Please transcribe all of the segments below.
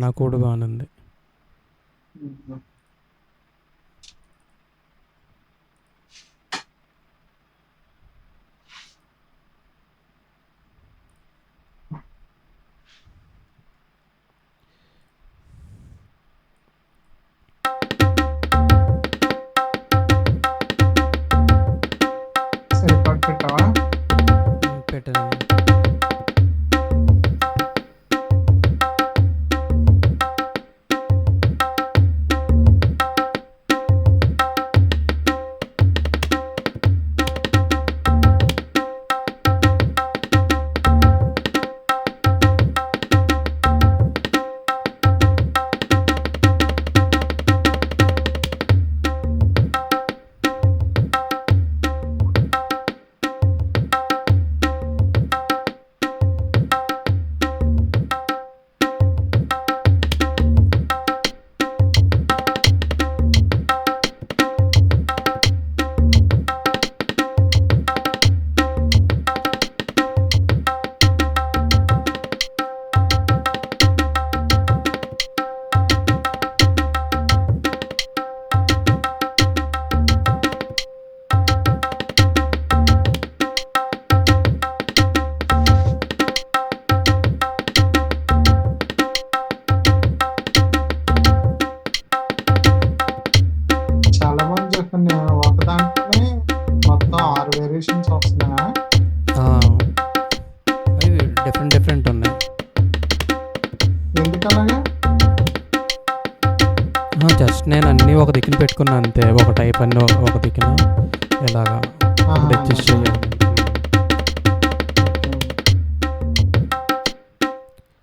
నా కూడా బాగుంది. సరిపాటు పెట్టావా? పెట్టాను. చాలా మంది చెప్పండి, ఒక దాంట్లోనే మొత్తం 6 వేరియేషన్స్ వస్తున్నాయా? అవి డిఫరెంట్ ఉన్నాయి. ఎందుకలాగా? జస్ట్ నేను అన్నీ ఒక దిక్కున పెట్టుకున్నా అంతే. ఒక టైప్ అన్నీ ఒక దిక్కున ఇలాగా అడ్జస్ట్ చేయాలి.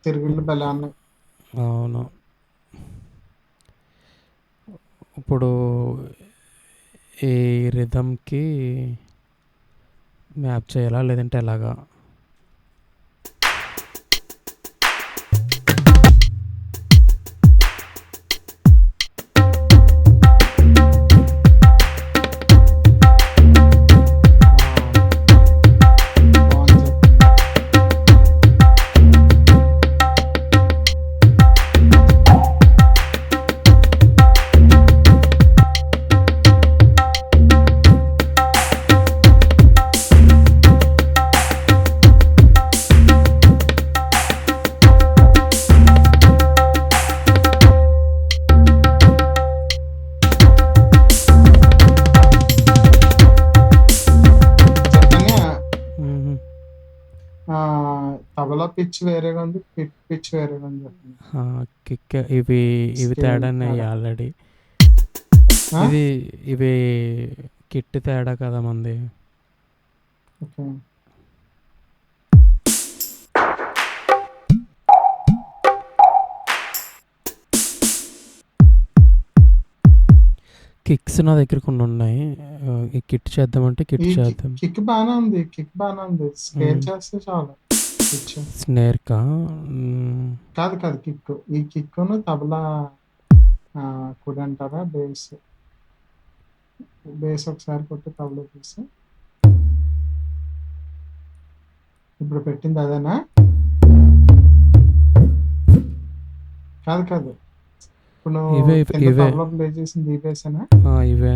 తిరుగుళ్ళు భలే ఉన్నాయి. అవును. ఇప్పుడు ఈ రిథమ్కి మ్యాప్ చేయాలా లేదంటే ఎలాగా? బాగుంది. చెప్పండి. మ్మ్. తబలా పిచ్ వేరేగా ఉంది, పిచ్ వేరేగా ఉంది. చెప్పండి. కిక్ ఇవి Scale తేడానే తేడా. ఆల్రెడీ. ఆ? ఇవి కిట్ తేడా కదా మంది. ఓకే. కిక్స్ నా దగ్గర కొన్ని ఉన్నాయి. ఈ కిట్ చేద్దామంటే కిట్ ఈ చేద్దాం. కిక్ బాగానే ఉంది. స్కేల్ చేస్తే చాలు. పిచ్ స్నేర్కా కాదు కిక్. ఈ కిక్ను తబలా కుడి అంటారా? బేస్ ఒకసారి కొట్టి తబలా తీసి ఇప్పుడు పెట్టింది అదేనా? కాదు ఇప్పుడు నువ్వు ఇవే కింద తబలా ప్లే చేసింది ఈ బేసేనా? ఇవే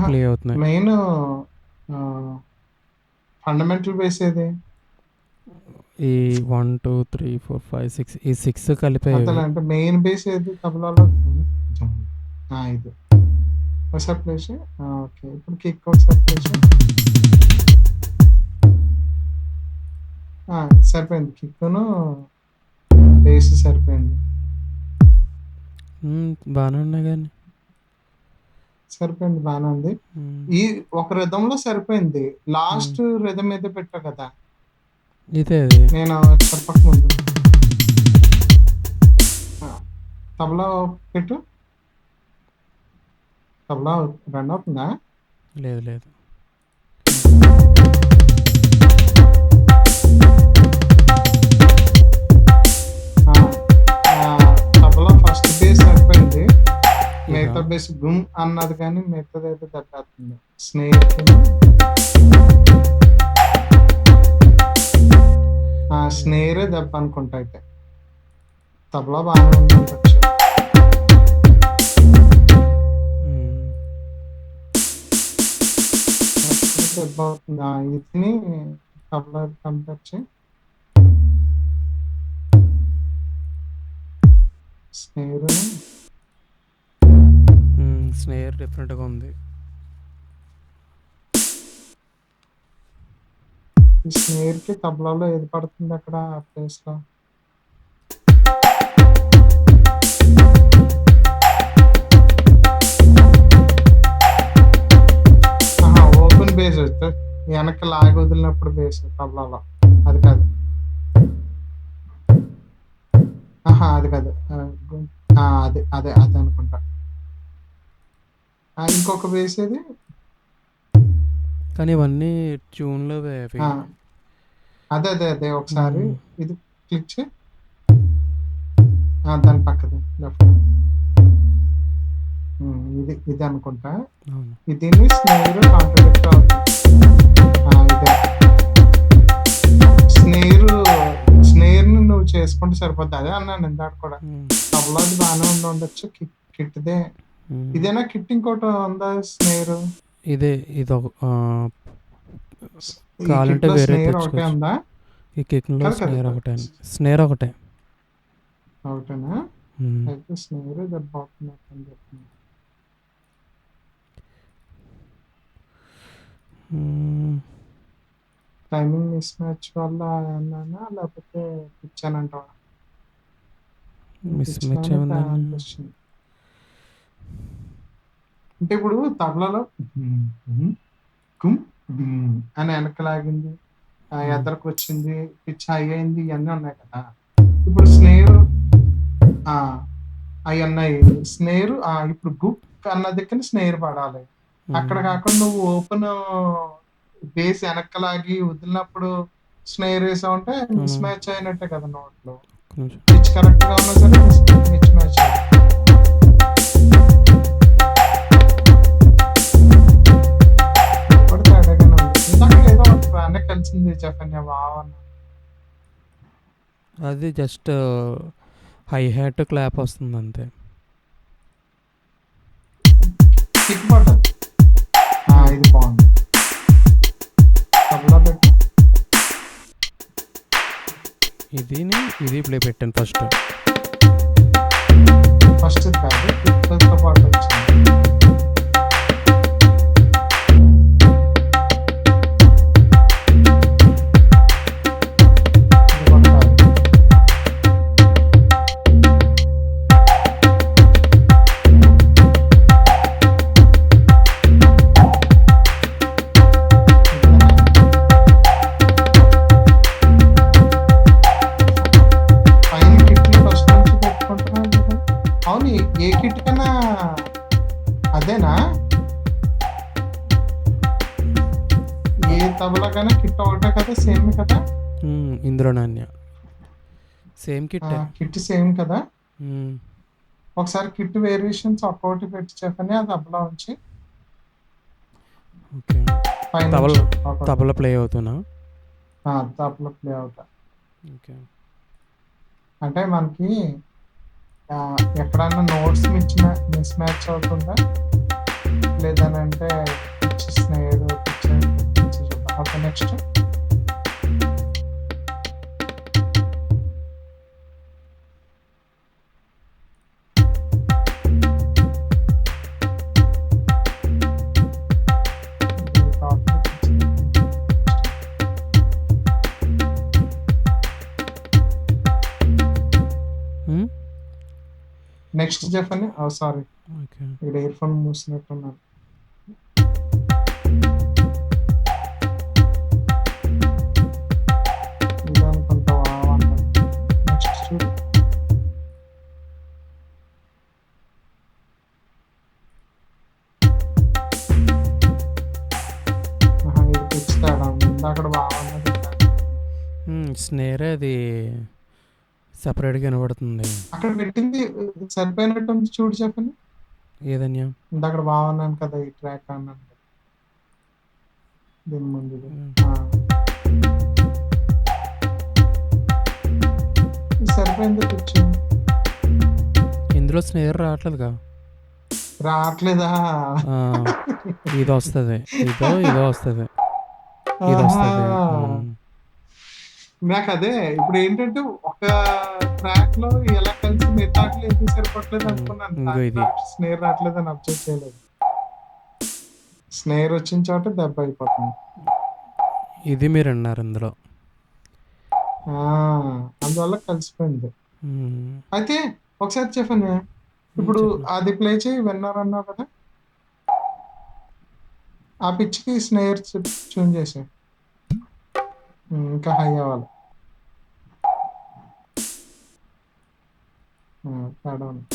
ప్లే అవుతున్నాయి. మెయిన్ ఫండమెంటల్ బేస్ ఏది? ఈ 1 2 3 4 5 6 ఈ 6 కలిపే అంతలా అంటే మెయిన్ బేస్ ఏది తబలాలో? ఇది ఒకసారి ప్లే చేయి. ఓకే, ఇప్పుడు కిక్ ఒకసారి ప్లే చేయి. సరిపోయింది. కిక్ను బేస్ సరిపోయింది. బాగానే ఉన్నాయి కానీ సరిపోయింది, బాగానే ఉంది. ఈ ఒక రిథంలో సరిపోయింది. లాస్ట్ రిథం అయితే పెట్టా కదా ఇదే నేను చెప్పక ముందు. తబలా పెట్టు. తబలా రన్ అవుతుందా? లేదు. తబలా ఫస్ట్ బేస్ సరిపోయింది. మిగతా బేస్ గుమ్ అన్నది కానీ మిగతాది అయితే దెబ్బతుంది. స్నేక్ స్నేరే దెబ్బ అనుకుంటా అయితే. తబలా బాగానే ఉండొచ్చు. దెబ్బ అవుతుంది. ఇదిని తబలా కంపేర్ చేయి. స్నేర్ డిఫరెంట్గా ఉంది. ఈ స్నేర్ కి తబలాలో ఏది పడుతుంది అక్కడ ఆ ప్లేస్ లో? ఓపెన్ బేస్ వస్తే వెనక లాగి వదిలినప్పుడు బేస్ తబలాలో అది కాదు. అది కాదు. అదే అదే అదే అనుకుంటా. ఇంకొక బేస్ ఏది? కానీ ఇవన్నీ ట్యూన్లో అదే అదే అదే ఒకసారి ఇది క్లిక్ చేయి. దాని పక్కది లెఫ్ట్. ఇది ఇది అనుకుంటా. ఇది స్నేర్ కాంట్రడిక్ట్ అవుతుంది. ఇదే స్నేర్ ని నువ్వు చేసుకుంటే సరిపోద్ది. అదే అన్నాను ఇందాక కూడా. తబలాది బాగానే ఉండొచ్చు. కిట్దే ఇదేనా? కిట్ ఇంకోటి ఉందా స్నేర్? ఇదే ఇది కావాలంటే వేరే ఒకటే ఉందా? ఈ కిక్లో స్నేర్ ఒకటే. స్నేర్ ఒకటే ఒకటేనా? అయితే స్నేర్ దెబ్బ అవుతున్నట్టు చెప్తుంది. టైమింగ్ మిస్ మ్యాచ్ వల్ల ఏమన్నా లేకపోతే ఇచ్చానంటావా? మిస్ మ్యాచ్ అనిపిస్తుంది. అంటే ఇప్పుడు తబలాలో అని వెనక లాగింది, ఎదరకు వచ్చింది, పిచ్ హై అయింది, ఇవన్నీ ఉన్నాయి కదా. ఇప్పుడు స్నేర్ అవి ఉన్నాయి. స్నేర్ ఇప్పుడు గుక్ అన్న దగ్గర స్నేర్ పడాలి. అక్కడ కాకుండా నువ్వు ఓపెన్ బేస్ వెనక్కలాగి వదిలినప్పుడు స్నేర్ వేసావు అంటే మిస్ మ్యాచ్ అయినట్టే కదా. నోట్లో పిచ్ కరెక్ట్ గా ఉన్నా సరే మిస్ మ్యాచ్. ఏదో అన్న కలిసింది చెప్పండి బావన్న. అది జస్ట్ హై హ్యాట్ క్లాప్ వస్తుంది అంతే. కిక్ బటన్ ఇది బాగుంది. తబలా పెట్టి ఇది ప్లే పెట్టాను ఫస్ట్ కాదు కిక్తో పాటు వచ్చింది. అవును, ఏ కిట్ కన్నా అదేనా? ఏ తబలా కన్నా కిట్ ఒకటే కదా? సేమ్ కదా? ఇంద్రనాన్య సేమ్ కిట్ సేమ్ కదా? ఒకసారి కిట్ వేరియేషన్స్ ఒక్కొక్కటి పెట్టి చెప్పని ఆ తబలా ఉంచి తబలా ప్లే అవుతున్నా. తబలా ప్లే అవుతా. అంటే మనకి ఎక్కడన్నా నోట్స్ మిస్ మ్యాచ్ అవుతుందా లేదనంటే స్నేర్ ఓకే. నెక్స్ట్ నెక్స్ట్ చెప్పండి. సారీ, ఇక్కడ ఇయర్ ఫోన్ మూసినట్టున్నాను. ఇది అనుకుంటావా? నెక్స్ట్ చూడు. ఇది తెచ్చుతాడా? అక్కడ బాగున్నది. స్నేర్ అది సెపరేట్గా వినబడుతుంది. అక్కడ పెట్టింది సరిపోయినట్టు చూడు చెప్పండి. ఏదన్యా? అక్కడ బాగున్నాను కదా ఈ ట్రాక్ అన్నాను. దీని ముందు అయిపోయిందో తెచ్చు. ఇందులో స్నేహర్ రావట్లేదుగా. రావట్లేదా? ఆ, ఇది వస్తుంది, ఇదో వస్తుంది, ఇది ఆహా! వస్తుంది. నాకు అదే ఇప్పుడు ఏంటంటే ఒక ట్రాక్ లో ఎలా కలిసి మిగతాట్లు ఎందుకు సరిపడలేదు అనుకున్నాను. ఇంకో దాంట్లో ఇది స్నేర్ రావట్లేదని అబ్జర్వ్ చేయలేదు. స్నేర్ వచ్చిన చోట దెబ్బ అయిపోతుంది. ఇది మీరు అన్నారు ఇందులో. ఆ, అందువల్ల కలిసిపోయింది. అయితే ఒకసారి చెప్పండి, ఇప్పుడు చెప్పండి. అది ప్లే చేయి, విన్నర్ అన్నావు కదా, ఆ పిచ్కి స్నేర్ ట్యూన్ చేసే ఇంకా హై అవ్వాలి. తేడా ఉంది.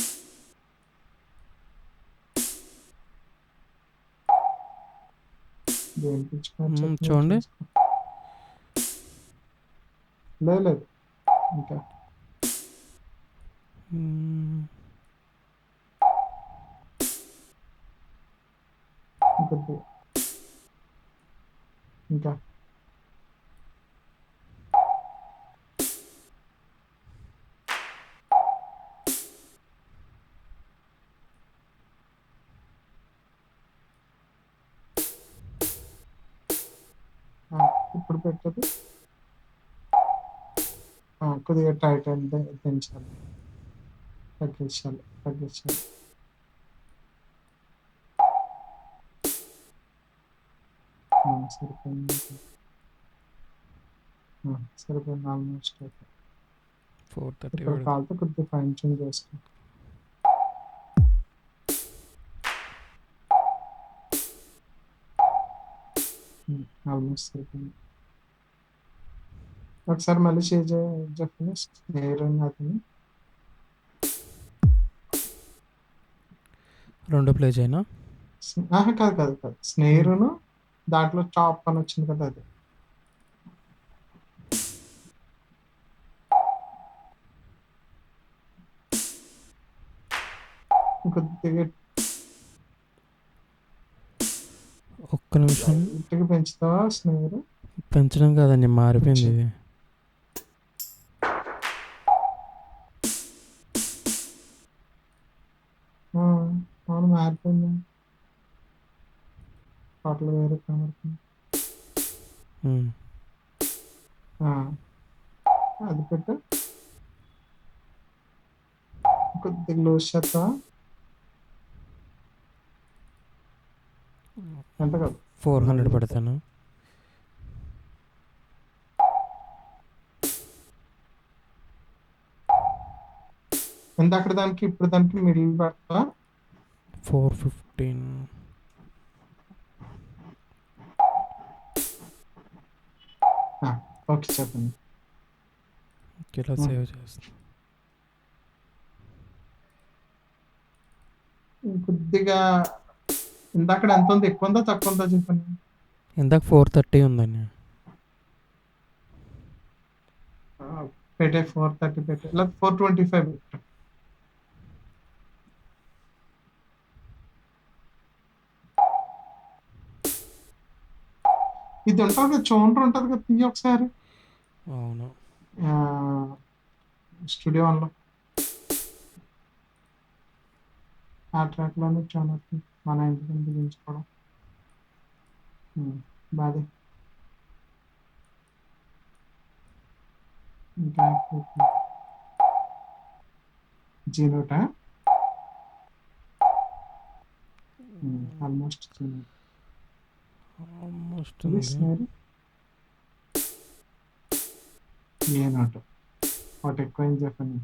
దేని పిచ్ చూడండి. లేదు ఇంకా ఇంకొద్ది ఇంకా ఇప్పుడు పెట్టదు. కొద్దిగా టైట్ అంటే పెంచాలి, తగ్గించాలి. సరిపోయింది. సరిపోయింది ఆల్మోస్ట్. 430 ఇక్కడ కాలుతో కొద్దిగా ఫైన్ ట్యూన్ చేసుకో. ఆల్మోస్ట్ సరిపోయింది. ఒకసారి మళ్ళీ షేర్ చెప్పండి. స్నేర్ అతని 2 ప్లే చేయనా? కాదు స్నేరును దాంట్లో చాప్ అని వచ్చింది కదా, అది కొద్దిగా ఒక్క నిమిషం. ఇంటికి పెంచుతావా స్నేరు? పెంచడం కాదండి, మారిపోయింది ఇది. అవును, మారిపోయింది. పాటలు వేరే కనబడుతుంది. అది పెట్టు. కొద్దిగా లూజ్ చేస్తావా? ఎంత కాదు, 400 పెడతాను. ఇందాక దానికి ఇప్పుడు దానికి మిడిల్ పెడతా. 415. ఓకే, చెప్పండి. ఇలా సేవ్ చేస్తాను. కొద్దిగా ఇందాక ఎంత ఉంది, ఎక్కువ ఉందా తక్కువ ఉందా చెప్పండి. ఇందాక 430 ఉందండి. పెట్టే 430 పెట్టే, ఇలా 425 పెట్టు. ఇది ఉంటుంది కదా, చౌండర్ ఉంటుంది కదా, తీయ ఒకసారి. అవును, స్టూడియో వన్లో ఆ ట్రాక్లోనే చౌండర్ మన ఇంటి నుంచి దించుకోవడం బాధ. ఇంకా జీనోట ఆల్మోస్ట్ ఆల్మోస్ట్ ఏ నోట్ ఒకటి ఎక్కువ ఏం చెప్పండి.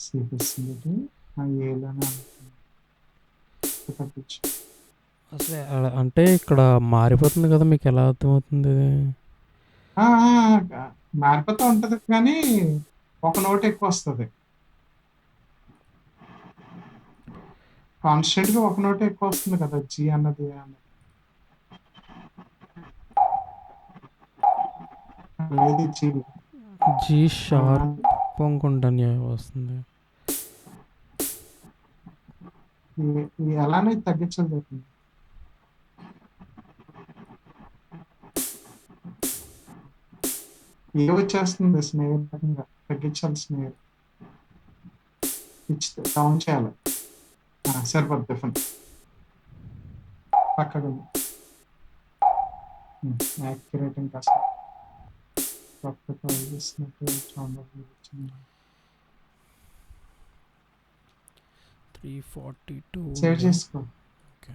చూపిస్తుంది ఏదైనా తప్పించు. అసలు అంటే ఇక్కడ మారిపోతుంది కదా, మీకు ఎలా అర్థమవుతుంది? మారిపోతూ ఉంటది కానీ ఒక నోట్ ఎక్కువ వస్తుంది. కాన్స్టెంట్ గా ఒక నోట్ ఎక్కువ వస్తుంది కదా, జీ అన్నది లేదు, జీ షార్ప్ అనుకుంటాను వస్తుంది. ఎలానే తగ్గించాలి చెప్పండి. ఏ వచ్చేస్తుంది స్నేహ తగ్గించాలి స్నేహ పిచ్ డౌన్ చేయాలి. సరిపోద్ది డిఫరెంట్ పక్కగా యాక్యురేట్ ఇంకా అసలు కొత్త కాల్ చేసినట్టు చాలా వచ్చింది. 342 సేవ్ చేసుకో. ఓకే.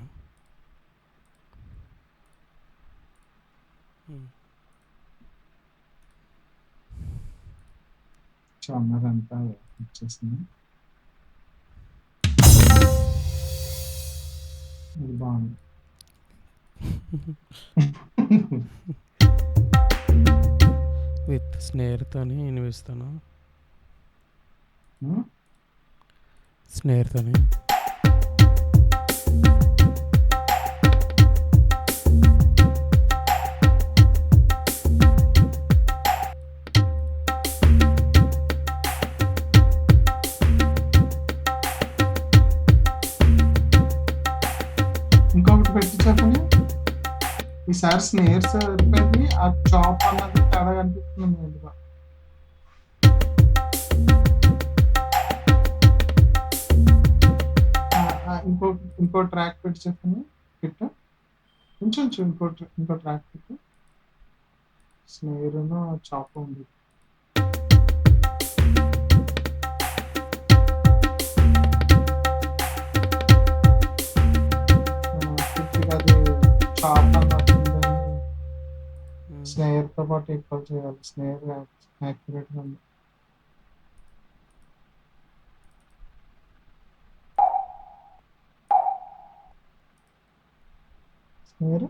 అన్నదంతా వచ్చేసింది. ఇది బాగుంది. విత్ స్నేర్తోని వినిపిస్తాను. స్నేర్తోని ఇంకొకటి పెట్టి చెప్పండి. ఈసారి స్నేహర్ సరిపోయింది. ఆ చాప్ అన్నది తేడా కనిపిస్తుంది ముందుగా. ఇంకో ట్రాక్ పెట్టి చెప్పండి. కిట్ కొంచెం ఇంకో ట్రాక్ పెట్టి స్నేహర్ చాప్ ఉంది. అది చాప్ అన్నది స్నేహర్ తో పాటు ఈక్వల్ చేయాలి. స్నేహర్ యాక్యురేట్ గా ఉంది. స్నేహర్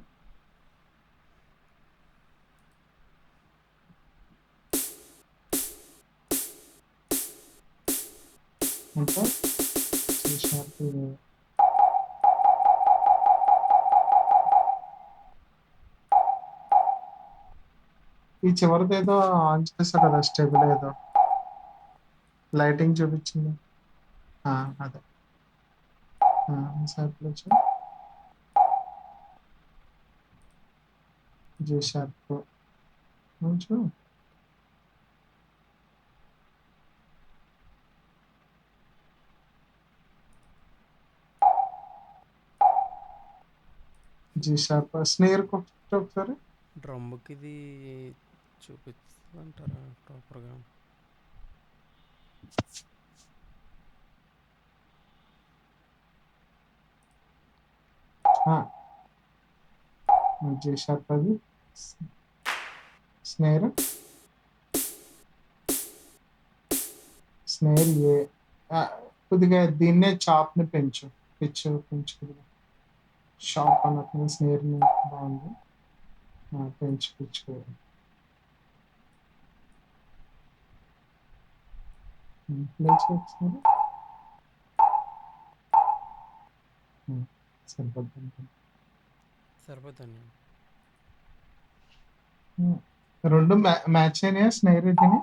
అంటే చేసినట్టు ఈ చివరిది ఏదో ఆన్ చేసా కదా స్టేబుల్ ఏదో లైటింగ్ చూపించింది. అదే జీ షార్ప్ కొంచెం జీ షార్ప్ స్నేర్ ఒకసారి డ్రమ్కి ఇది చూపిస్తుంటారా ప్రాపర్గా? జీ షార్ప్ అది స్నేర్ ఏ కొద్దిగా దీన్నే చాప్ ని పెంచు కొద్దిగా షాప్ అన్నట్టు స్నేర్ ని బాగుంది పెంచు సరిపోద్దండి. రెండు మ్యాచ్ అయినాయా స్నేర్ దీని?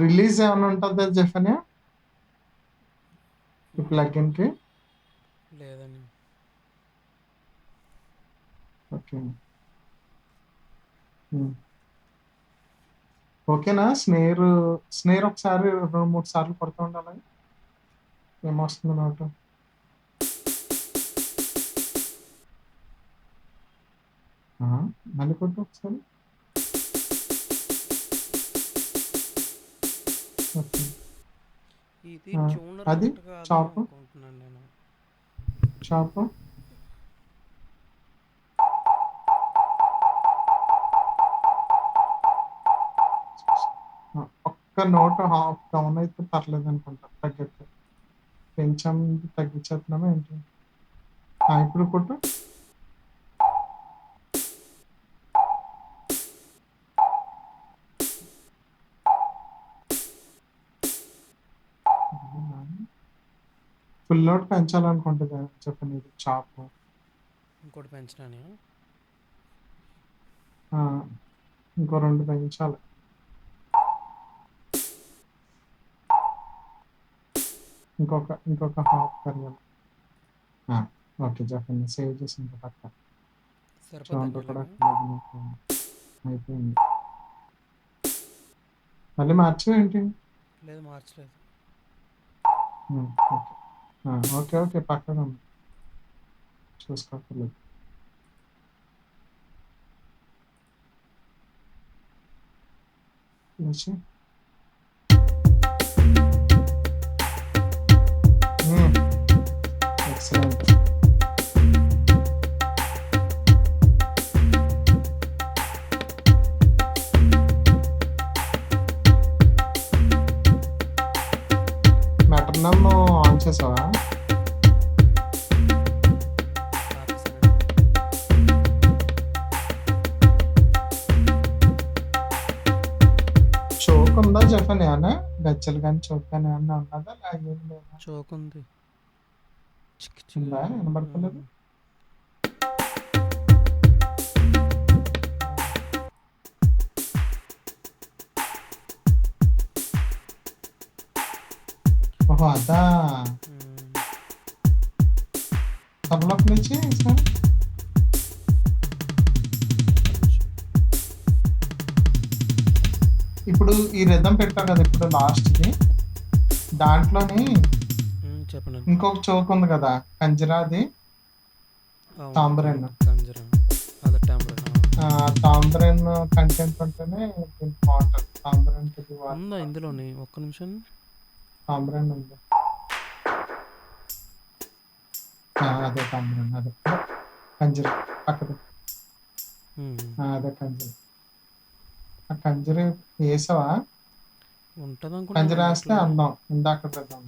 రిలీజ్ ఏమైనా ఉంటుందా జెఫన్యా ఈ ప్లగిన్ కి? లేదండి. ఓకే ఓకేనా. స్నేర్ ఒకసారి 2-3 సార్లు కొడుతూ ఉండాలి. ఏమొస్తుంది నోటు? మళ్ళీ కొట్టు ఒకసారి. ఇది ట్యూనర్ అది కరెక్ట్ కాదు చాప్ అనుకుంటున్నాను నేను. చాప్ ఒక్క నోట్ హాఫ్ డౌన్ అయితే పర్లేదు అనుకుంటా. తగ్గట్టు పెంచాం తగ్గించేస్తున్నామా ఏంటి? ఇప్పుడు కొట్టు. ఫుల్ నోట్ పెంచాలనుకుంటుంది చెప్పండి. చాప్ ఇంకోటి పెంచడాని ఇంకో 2 పెంచాలి. ఇంకొక హాఫ్ పెరగాలి. ఆ! ఓకే. చెప్పండి. సేవ్ చేసి ఇంకో పక్క. సరిపోద్దండి కౌంటర్ కూడా ఇలాగా? అయిపోయింది. మళ్ళీ మార్చావేంటి? లేదు మార్చలేదు. ఓకే. ఓకే. ఓకే. పక్కన ఉంది. చూసుకోక్కర్లేదు. చూసి ఎక్సలెంట్. మెట్రోనోమ్ ఆన్ చేసావా? ఆపేసానండి. చోక్ ఉందా చెప్పండి ఏమన్నా? గజ్జలు కానీ చోక్ కానీ ఏమన్నా ఉన్నదా? ఏం లేదా? చోక్ ఉంది. చిక్ చిక్ ఉందా? వినబడతలేదు. ఓహో అదా. తబలోకి నుంచి సార్ ఇప్పుడు ఈ రిథం పెట్టావు కదా ఇప్పుడు లాస్ట్‌ది. దాంట్లోని చెప్పండి. ఇంకొక చోక్ ఉంది కదా! కంజరాది. తాంబరేన్. కంజరా. అదే టాంబరేన్. తాంబరేన్ కంటెంట్ ఉంటేనే దీనికి బావుంటది. తాంబరేన్ కొద్దిగా ఉందా ఇందులోని? ఒక్క నిమిషం. తాంబరేన్ ఉంది. అదే తాంబరేన్ అదే. కంజర పక్కది. అదే కంజర. ఆ కంజర వేసావా? ఉంటుంది కంజర అనుకుంటాను వేస్తే అందం. ఇందాక పెద్దాం.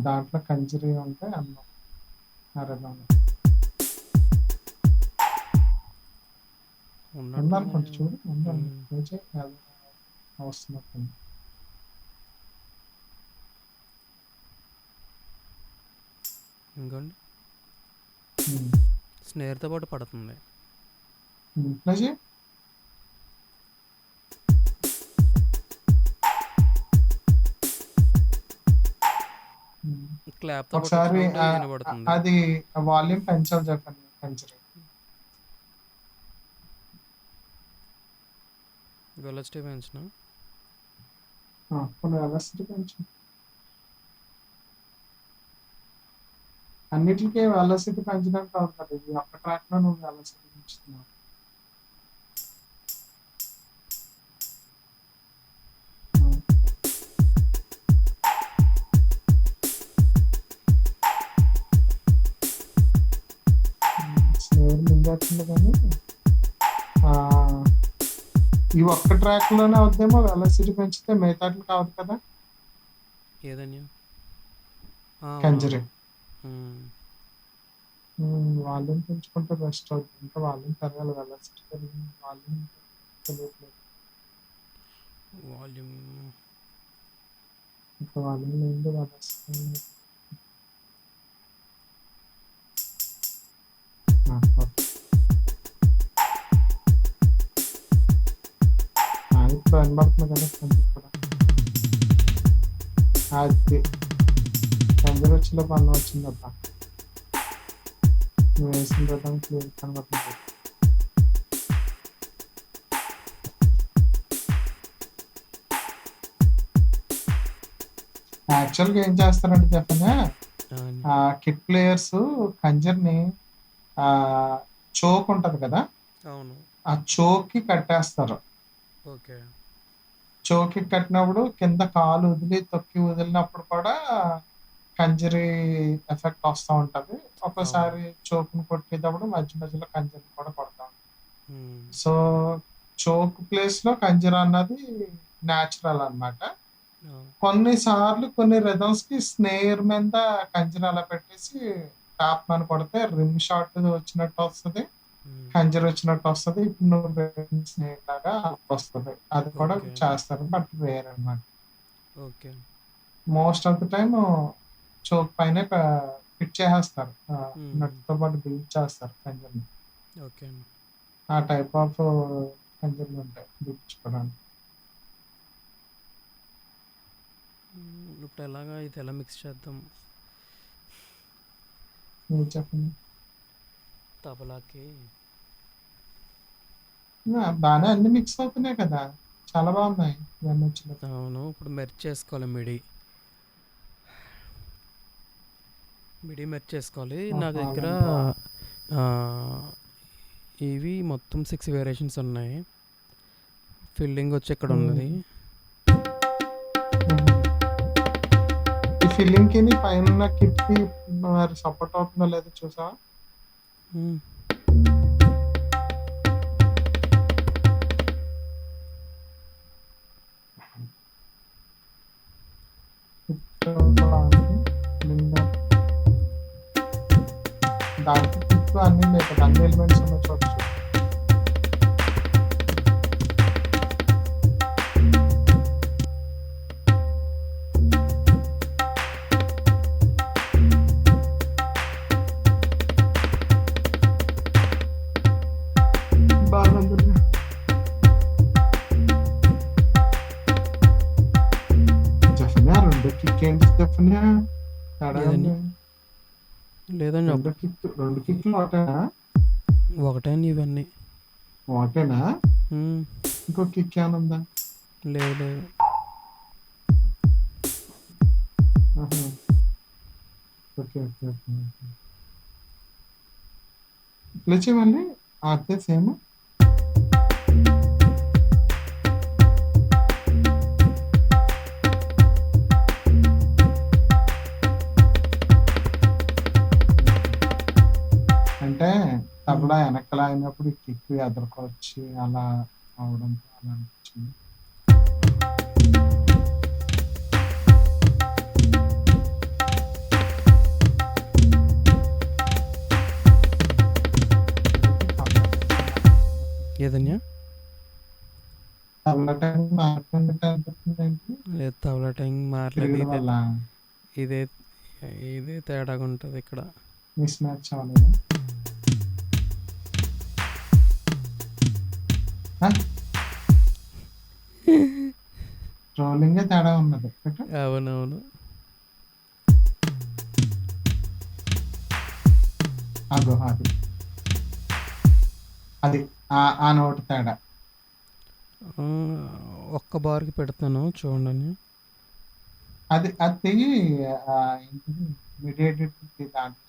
దాంట్లో కంజరి ఉంటే అందం. అరేదాం. ఉందనుకుంటా చూడు. ఉందండి. వస్తున్నట్టు. ఇంకోండి స్నేర్తో పాటు పడుతుంది. క్లాప్తో ఒకసారి వినబడుతుంది. అది వాల్యూమ్ పెంచాలి చెప్పండి. పెంచరు వెలాసిటీ పెంచిన వెలాసిటీ పెంచు. అన్నిటికీ వెలాసిటీ పెంచడానికి అవుతుంది. ఇది ఒక్క ట్రాక్ లో నువ్వు వెలాసిటీ పెంచుతున్నావు. స్నేర్ ముందేస్తుంది కానీ ఈ ఒక్క ట్రాక్ లోనే అవుద్దేమో. వెలాసిటీ పెంచితే మిగతాట్లు కావద్దు కదా. ఏదని కంజరీ వాల్యూమ్ పెంచుకుంటే బెస్ట్ అవుతుంది. ఇంకా వాల్యూమ్ పెరగాలి. వెలాసిటీ పెరిగింది వాల్యూమ్ తెలియట్లేదు. వాల్యూమ్ ఇంకా వాల్యూమ్ ఏంటి వెలాసిటీ. ఇప్పుడు వినబడుతుంది కదా కంజర్ కూడా. అది కంజర్ వచ్చేలోపు అన్నం వచ్చిందబ్బా. నువ్వు వేసిన రథం క్లియర్ కనబడుతుంది. యాక్చువల్గా ఏం చేస్తారంటే చెప్పనా, కిట్ ప్లేయర్స్ కంజర్ని చోక్ ఉంటది కదా, అవును ఆ చోక్ కి కట్టేస్తారు. ఓకే. చోక్ కి కట్టినప్పుడు కింద కాలు తొక్కి వదిలినప్పుడు కూడా కంజరీ ఎఫెక్ట్ వస్తూ ఉంటది. ఒక్కోసారి చోక్ని కొట్టేటప్పుడు మధ్య మధ్యలో కంజరీ కూడా కొడతా ఉంటుంది. సో చోక్ ప్లేస్ లో కంజరా అన్నది న్యాచురల్ అన్నమాట. కొన్నిసార్లు కొన్ని రిథమ్స్ కి స్నేర్ మీద కంజరా అలా పెట్టేసి టాప్ మన కొడితే రిమ్ షాట్ వచ్చినట్టు వస్తుంది, కంజర్ వచ్చినట్టు వస్తుంది. ఇప్పుడు నువ్వు స్నేర్ లాగా వస్తుంది. అది కూడా చేస్తారు, బట్ రేర్ అన్నమాట. Okay. Most of the time choke పైన ఫిట్ చేసేస్తారు. మ్మ్. నట్తో పాటు బిల్డ్ చేస్తారు పంజర్‌ని. ఓకే అండి. ఆ టైప్ ఆఫ్ పంజర్‌లు ఉంటాయి బిగించుకోవడానికి. ఇప్పుడు ఎలాగా ఇది ఎలా మిక్స్ చేద్దాం మీరు చెప్పండి. తబలాకి? బానే అన్ని మిక్స్ అవుతున్నాయి కదా! చాలా బాగున్నాయి ఇవన్నీ వచ్చినప్పుడు. అవును, ఇప్పుడు మెర్చ్ చేసుకోవాలి మిడి మెర్చ్ చేసుకోవాలి. నా దగ్గర అలాంటివా? ఆ, ఇవి మొత్తం 6 వేరియేషన్స్ ఉన్నాయి. ఫిల్లింగ్ వచ్చి ఇక్కడ ఉన్నది. ఈ ఫిల్లింగ్ కి పైన కిట్ కి మరి సపోర్ట్ అవుతుందో లేదో చూసావా? మ్మ్. దాంట్లో కిట్ అన్ని ఉన్నాయి కదా, అన్ని ఎలిమెంట్స్ ఉన్న చోట చూడు. బాగుంది. జఫన్యా రెండు కిక్ ఏంటి జఫన్యా? తేడా ఏదండి? ఉంది. లేదండి, రెండు కిక్లు ఒకటేనా? ఒకటే అండి ఇవన్నీ. ఒకటేనా? మ్మ్. ఇంకో కిక్ ఏమైనా ఉందా? లేదు లేదు. ఆహా. Okay okay okay okay. ఇట్లా చేయమని అదే సేమ్. అంటే తబలా వెనక్కల అయినప్పుడు కిక్ ఎదుర్కొచ్చి అలా అవడం అలా అనిపించింది. ఏదన్నా? తబలా టైం మారుతున్నట్టు అనిపిస్తుంది ఏంటి? లేదు, తబలా టైం మారలేదు. తిరగడం ఇదే వల్ల ఇదే ఇదే తేడాగా ఉంటుంది ఇక్కడ. మిస్ మ్యాచ్ అవ్వలేదు. రోలింగే తేడా ఉన్నది. పెట్టు. అవునవును. అగో అది అది ఆ నోటు తేడా. ఆ, ఒక్క బార్కి పెడతాను చూడండి. అది అది తెగి ఏంటిది మీడియేటెడ్ దాంట్లో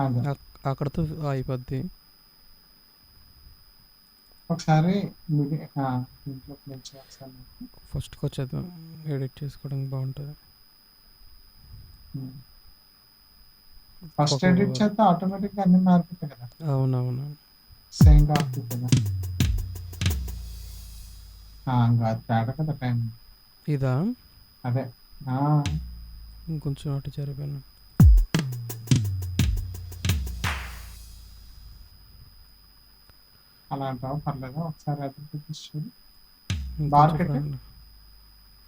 అదే. అక్కడతో అయిపోద్ది. ఒకసారి దీంట్లో ప్లే చేస్తాను. ఫస్ట్కి వచ్చేద్దాం, ఎడిట్ చేసుకోవడానికి బాగుంటుంది. ఫస్ట్ ఎడిట్ చేస్తే ఆటోమేటిక్గా అన్ని మారిపోతాయి కదా. అవునవును. సేమ్ కాదు కదా. ఇంకా తేడా కదా టైం. ఇదా? అదే. ఇంకొంచెం అటు జరిపాను. అలా అంటావా? పర్లేదు, ఒకసారి అదే చూడు. ఇంకొంచెం బార్ పెట్టు. ఫ్రంట్.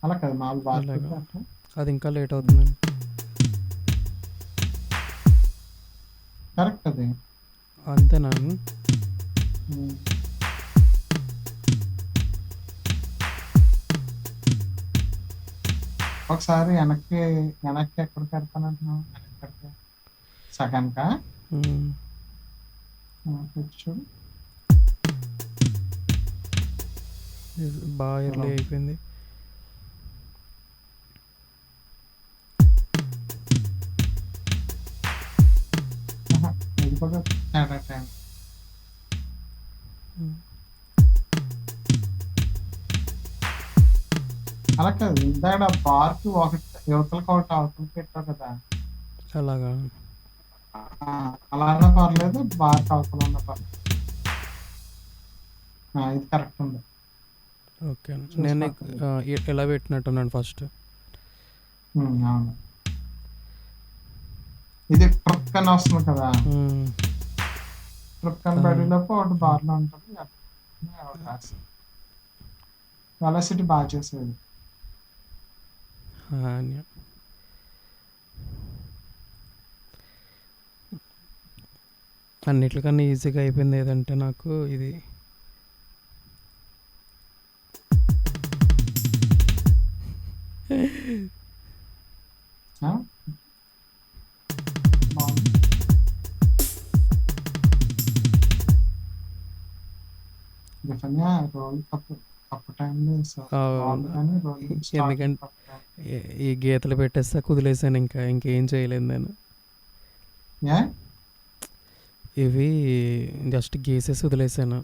అలా కదా మామూలు బార్ అలాగా. పెట్టు అట్లా. అది ఇంకా లేట్ అవుతుందండి. కరెక్ట్ అది. అంతేనా? ఒకసారి వెనక్కి ఎక్కడికి పెడతానంటున్నావు? వెనక్కి పెడితే సగానికా? పెట్టి చూడు. బాగా ఎర్లీ అయిపోయింది. వెళ్ళిపోగా తేడా టైం. అలా కాదు, ఇందాక బార్కి ఒకటి యువతలకు ఒకటి అవతలకి పెట్టావు కదా. అలాగా. అలా అన్నా పర్లేదు, బార్కి అవతల ఉన్నా పర్లేదు. ఇది కరెక్ట్ ఉంది. ఓకే, నేను ఎలా పెట్టినట్టున్నాను ఫస్ట్. అవును, ఇది ట్రక్ అని వస్తుంది కదా. ట్రక్ అని పడేలోపు ఒకటి బార్లో ఉంటుంది. వెలాసిటీ బాగా చేసేది. అన్య అన్నిట్లకన్నా ఈజీగా అయిపోయింది ఏదంటే నాకు ఇది. ఆ? బాగుంది. నిజంగా రోల్ తప్పు టైంలో వేసావు. బాగుంది కానీ రోలింగ్ స్టార్టింగ్ ఎందుకంటే తప్పు time. ఈ గీతలు పెట్టేస్తా కుదిలేసాను, ఇంకేం చేయలేదు నేను. ఏ ఇవి జస్ట్ గీసేసి వదిలేసాను.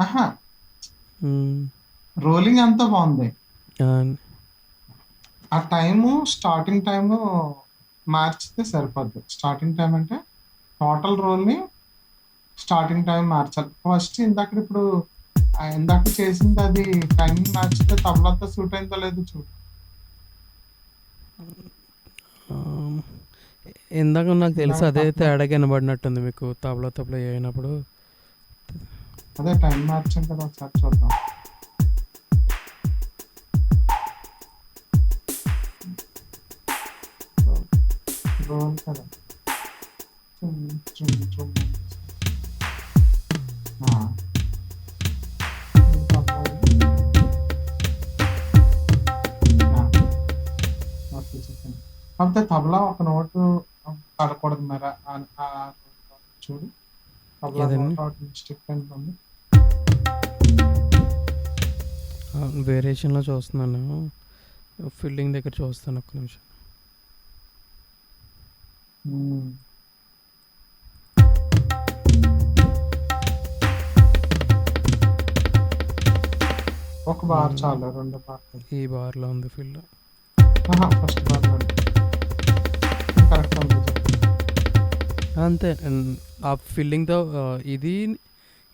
ఆహా మ్మ్. రోలింగ్ అంతా బాగుంది. ఆ, ఆ టైము స్టార్టింగ్ టైము మార్చితే సరిపోద్ది. స్టార్టింగ్ టైం అంటే టోటల్ రోల్ ని స్టార్టింగ్ టైం మార్చాలి. ఫస్ట్ ఇప్పుడు ఇందాక చేసింది అది టైమింగ్ మార్చితే తబలాతో సూట్ అయిందో లేదో చూడు. ఆ, ఇందాక నాకు తెలుసు ఇందాక అదే తబలా తేడా కనబడినట్టుంది మీకు తబలా తబలా అయినప్పుడు. అదే టైం మార్చాం కదా, ఒకసారి చూద్దాం. రోల్ కదా. చూడండి. ఇది తబలా. ఆ, ఓకే చెప్పండి. కాకపోతే తబలా ఒక నోటు పడకూడదు మరి చూడు. తబలా ఏదండి నోట్ ఒకటి స్టిక్ ఉంటుంది. వేరియేషన్లో చూస్తున్నాను, ఫీల్డింగ్ దగ్గర చూస్తాను, ఒక్క నిమిషం. ఉమ్. ఒక బార్ మ్మ్. చాలు, రెండు బార్ ఈ బార్లో ఉంది ఫీల్డ్. ఫస్ట్ బార్ కరెక్ట్ ఉంది. అంతే. ఆ ఫీల్డింగ్తో ఇది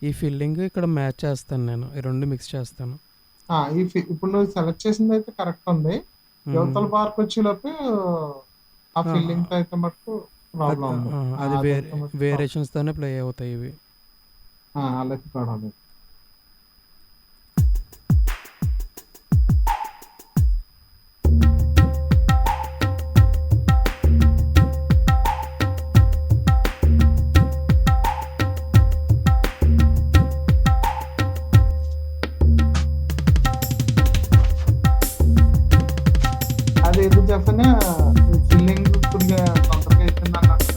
ఈ ఫీల్డింగ్ ఇక్కడ మ్యాచ్ చేస్తాను, నేను ఈ రెండు మిక్స్ చేస్తాను. ఇప్పుడు నువ్వు సెలెక్ట్ చేసింది అయితే కరెక్ట్ ఉంది. యువతల మ్మ్. బార్కి వచ్చేలోపు ఆ ఆ, ఫీల్డింగ్ తో అయితే మటుకు అది ప్రాబ్లం ఉంది. అది అదైతే మటుకు ప్రాబ్లం. వేరియేషన్స్తోనే ప్లే అవుతాయి ఇవి. అలా పడాలి. అది ఎందుకు చెప్పినా ఫీల్డింగ్ కొద్దిగా తొందరగా అయిపోయింది అన్నట్టు.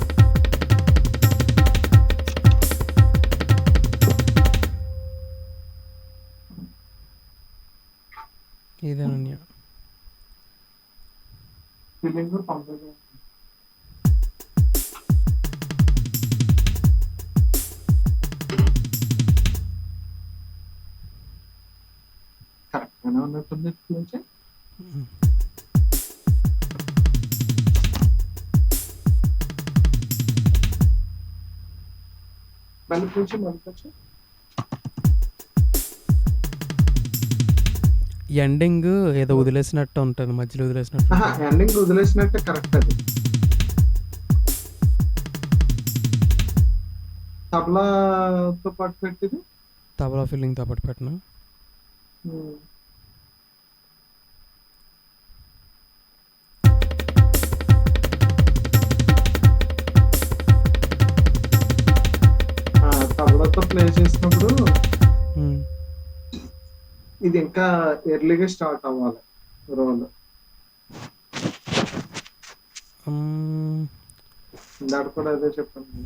ఇదేనన్య. ఫీల్డింగ్ తొందరగా కరెక్ట్ గానే ఉన్నట్టుంది ఇటు నుంచి. మళ్ళీ కొంచెం ఎండింగ్ ఏదో వదిలేసినట్టు ఉంటుంది, మధ్యలో వదిలేసినట్టు ఉంటుంది. ఎండింగ్ వదిలేసినట్టే కరెక్ట్ అది. తబలాతో పాటు పెట్టింది. తబలా ఫీల్డింగ్తో పాటు పెట్టిన. తబలాతో ప్లే చేసినప్పుడు మ్మ్. ఇది ఇంకా ఎర్లీగా స్టార్ట్ అవ్వాలి రోల్. ఇందాక కూడా అదే చెప్పాను,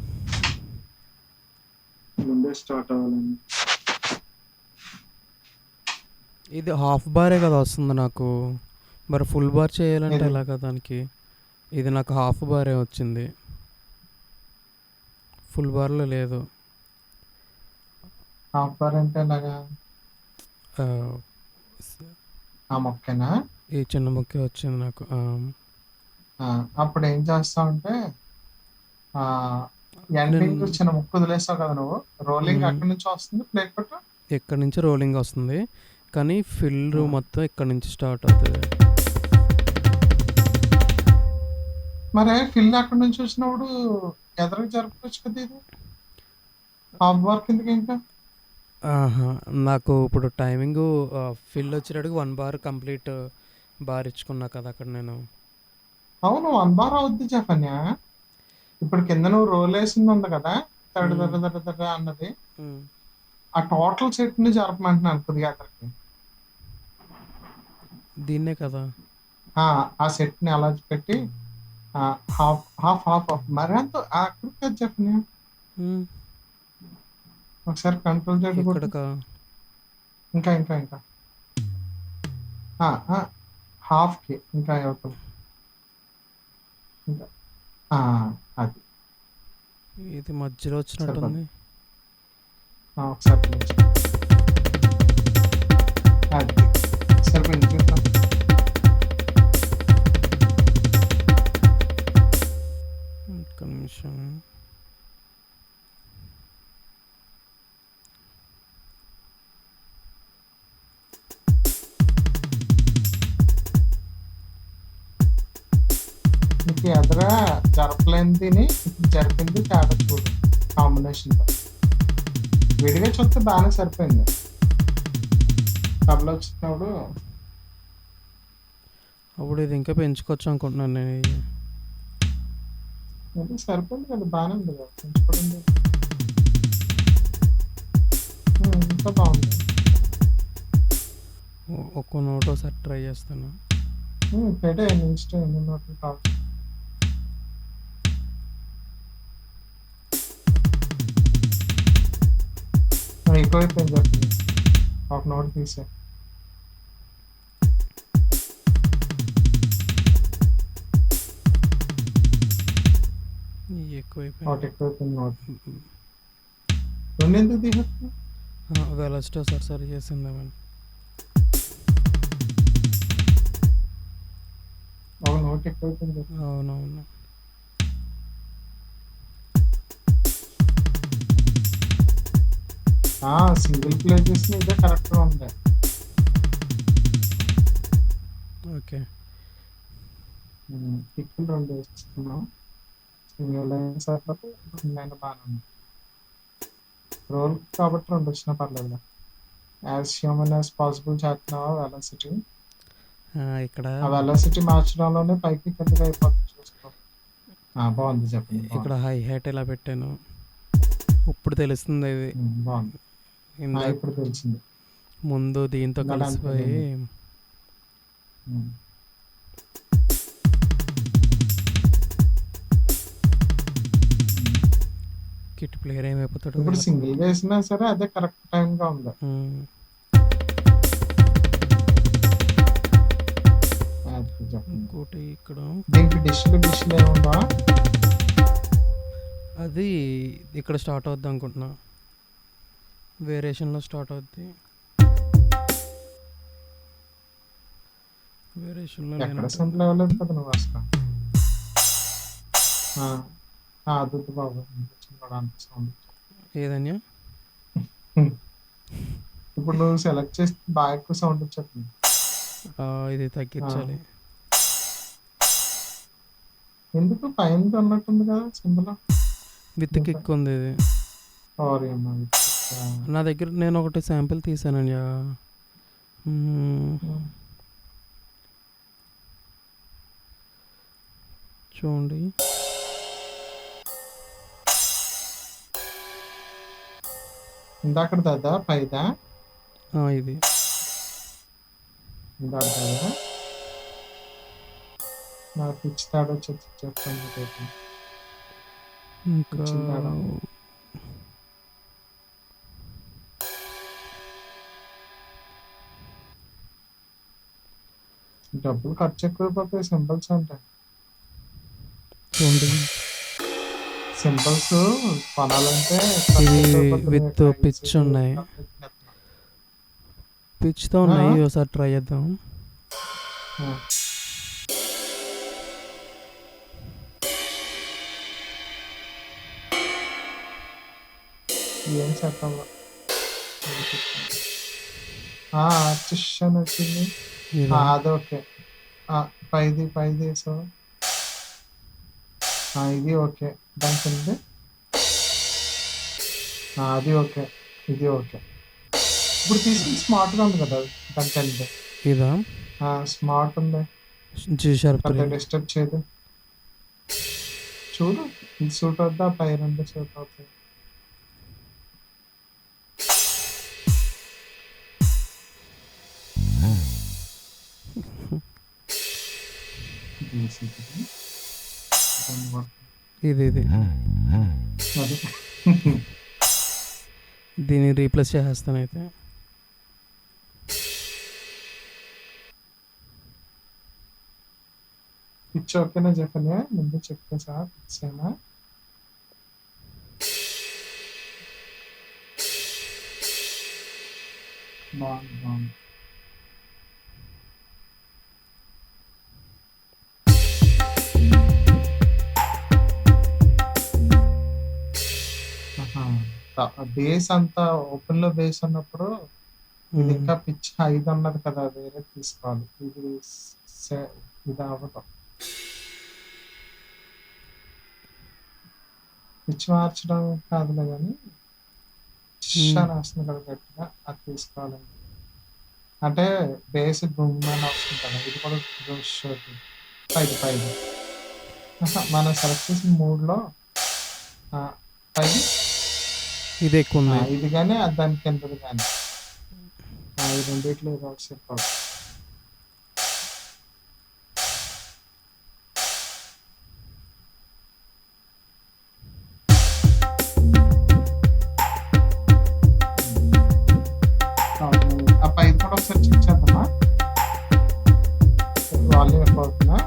ముందే స్టార్ట్ అవ్వాలని. ఇది హాఫ్ బారే కదా వస్తుంది నాకు, మరి ఫుల్ బార్ చేయాలంటే ఇది ఎలాగా దానికి? ఇది నాకు హాఫ్ బారే వచ్చింది, ఫుల్ బార్లో లేదు. హాఫ్ బార్ అంటే ఇలాగా ఆ, ఆ మొక్కనా. ఈ చిన్న ముక్కే వచ్చింది నాకు. అప్పుడు ఏం చేస్తావంటే ఆ నేను ఎండింగ్ చిన్న ముక్క వదిలేస్తావు కదా నువ్వు. రోలింగ్ అక్కడి నుంచి వస్తుంది ప్లే కొట్టు. ఇక్కడ నుంచి రోలింగ్ వస్తుంది, కానీ ఫిల్ మొత్తం ఇక్కడ నుంచి స్టార్ట్ అవుతుంది. మరి ఫిల్ అక్కడి నుంచి వచ్చినప్పుడు ఎదరికి జరుపుకోవచ్చు కదా ఇది. హాఫ్ బార్ కిందకి ఇంకా ఆహా, నాకు ఇప్పుడు టైమింగ్ ఫిల్ వచ్చేటట్టుకు 1 బార్ కంప్లీట్ బారిచ్చుకున్నా కదా అక్కడ నేను. అవును 1 బార్ అవుద్ది జఫన్య. ఇప్పుడు కింద నువ్వు రోల్ వేసింది ఉంది కదా, తడ మ్మ్. తడ తడ తడ అన్నది, మ్మ్. ఆ టోటల్ సెట్ ని జరపమంటున్నాను కొద్దిగా అతనికి. దీన్నే కదా. ఆ సెట్ ని అలా పెట్టి హాఫ్ హాఫ్ హాఫ్ హాఫ్ మరి అంత అక్కడికి కాదు జఫన్య. మ్మ్. ఒకసారి కంట్రోల్ చేయడం కొట్టు. ఇక్కడకా. ఇంకా ఇంకా ఇంకా హాఫ్ కి ఇంకా అవుతుంది. ఇంకా ఆ, అది ఇది మధ్యలో సరిపోద్ది. వచ్చినట్టుంది. ఒకసారి ప్లీజ్. అది సరిపోయింది చూద్దాం. ఒక్క నిమిషం. నీకు ఎదురా జరపలేనిది ఇప్పుడు జరిపింది తేడా చూడు కాంబినేషన్తో. విడిగా చూస్తే బాగానే సరిపోయింది. డబ్బులు వచ్చినప్పుడు అప్పుడు ఇది ఇంకా పెంచుకోవచ్చు అనుకుంటున్నాను నేను ఇది. సరిపోయింది కదా, బాగానే ఉంది కదా, పెంచుకోవడం ఇంకా బాగుంది. ఒక్క నోట్ ఒకసారి ట్రై చేస్తాను. పెట్టే నెక్స్ట్ ఎన్ని నోట్లు కావాలి. ఎక్కువైపోయింది చెప్పింది, ఒక నోట్ తీసే. ఒకటి ఎక్కువైపోయింది. ఎక్కువైపోయింది నోట్. రెండు ఎందుకు తీసేస్తా? వెలస్టో సరి చేసిందేమని. ఒక నోట్ ఎక్కువైపోయింది. అవునవును. సింగిల్ ప్లే చేసిన ఇదే కరెక్ట్గా ఉంది. ఓకే. పిక్కులు 2 వేస్తున్నాం. సింగిల్ అయిన సరిపోతే 2 అయినా బాగానే ఉంది. రోల్ కాబట్టి 2 వచ్చినా పర్లేదు. యాజ్ హ్యూమన్ యాజ్ పాసిబుల్ చేస్తున్నావా వెలాసిటీ? ఇక్కడ ఆ వెలాసిటీ మార్చడంలోనే పైకి కిందకి అయిపోతుంది చూసుకో. బాగుంది చెప్పండి. ఇక్కడ హై హైట్ ఇలా పెట్టాను. ఇప్పుడు తెలుస్తుంది ఇది. బాగుంది. ఇప్పుడు తెలిసింది. ముందు దీంతో కలిసిపోయి. కిట్ ప్లేయర్ ఏమైపోతాడు. ఇప్పుడు సింగిల్ వేసినా సరే అదే కరెక్ట్ టైం గా ఉంది. ఇంకోటి ఇక్కడ దీనికి డిష్లు ఏముందా? అది ఇక్కడ స్టార్ట్ అవుద్ది అనుకుంటున్నా. వేరియేషన్లో స్టార్ట్ అవుద్ది. వేరియేషన్లో ఎక్కడ సింపుల్ అవ్వలేదు కదా నువ్వు అసలు. అద్భుత బాబు సౌండ్ ఏదన్యా. ఇప్పుడు నువ్వు సెలెక్ట్ చేస్తే బాగా ఎక్కువ సౌండ్ వచ్చేస్తుంది. ఇది తగ్గించాలి. ఎందుకు పైన అన్నట్టుంది కదా సింబల్. విత్ కిక్ ఉంది ఇది. నా దగ్గర నేను ఒకటి శాంపిల్ తీసానండి. చూడండి. ఇందాక దాదా పైదా ఇది నా పిచ్ తాడు చెప్పండి. ఇంకా డబ్బులు ఖర్చు ఎక్కువైపోతాయి సింబల్స్ అంటే. చూడండి సింబల్స్ కొనాలంటే విత్ పిచ్ ఉన్నాయి. పిచ్తో ఉన్నాయి. ఒకసారి ట్రై చేద్దాం. ఏం చెప్పాలి అని వచ్చింది. అది ఓకే. పైది సో ఇది ఓకే. దాని కింద అది ఓకే, ఇది ఓకే. ఇప్పుడు తీసుకుని స్మార్ట్ గా ఉంది కదా దాని కింద. ఇదా స్మార్ట్ ఉంది. జీ షార్ప్ పెద్ద 3. డిస్టర్బ్ చేయదు. చూడు ఇది సూట్ అవుద్దా, పై రెండు సూట్ అవుతాయి. ఇది అది దీన్ని రీప్లేస్ చేసేస్తాను అయితే. పిచ్ ఓకేనా చెప్పండి, ముందు చెక్ చేసా పిచ్ అయినా. బాగుంది. బేస్ అంతా ఓపెన్ లో బేస్ ఉన్నప్పుడు ఇది ఇంకా పిచ్ 5 ఉన్నది కదా, వేరే తీసుకోవాలి. ఇది అవ్వదు. పిచ్ మార్చడం కాదులే కానీ అని వస్తుంది కదా గట్టిగా, అది తీసుకోవాలండి. అంటే బేస్ గుమ్మని వస్తుంది కదా, ఇది కూడా పైది మనం సెలెక్ట్ చేసిన మూడ్లో పైది ఇది ఎక్కువ ఉంది. ఇది కానీ దాని కిందది కానీ ఈ రెండిట్లో ఏదో ఒకటి చెప్పాలి. ఆ పైది కూడా ఒకసారి చెక్ చేద్దామా, వాల్యూమ్ ఎక్కువ అవుతుందా.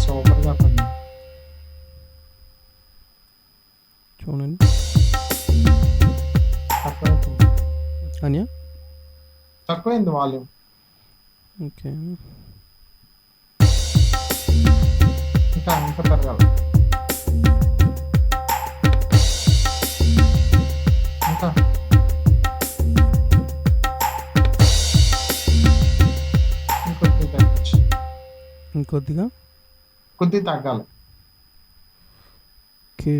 సూపర్గా పని. చూడండి తక్కువైంది అనియా. తక్కువైంది వాల్యూమ్. ఓకే, ఇంకా పెరగాలి. ఇంకా ఇంకొద్దిగా కొద్దిగా తగ్గాలి. ఓకే,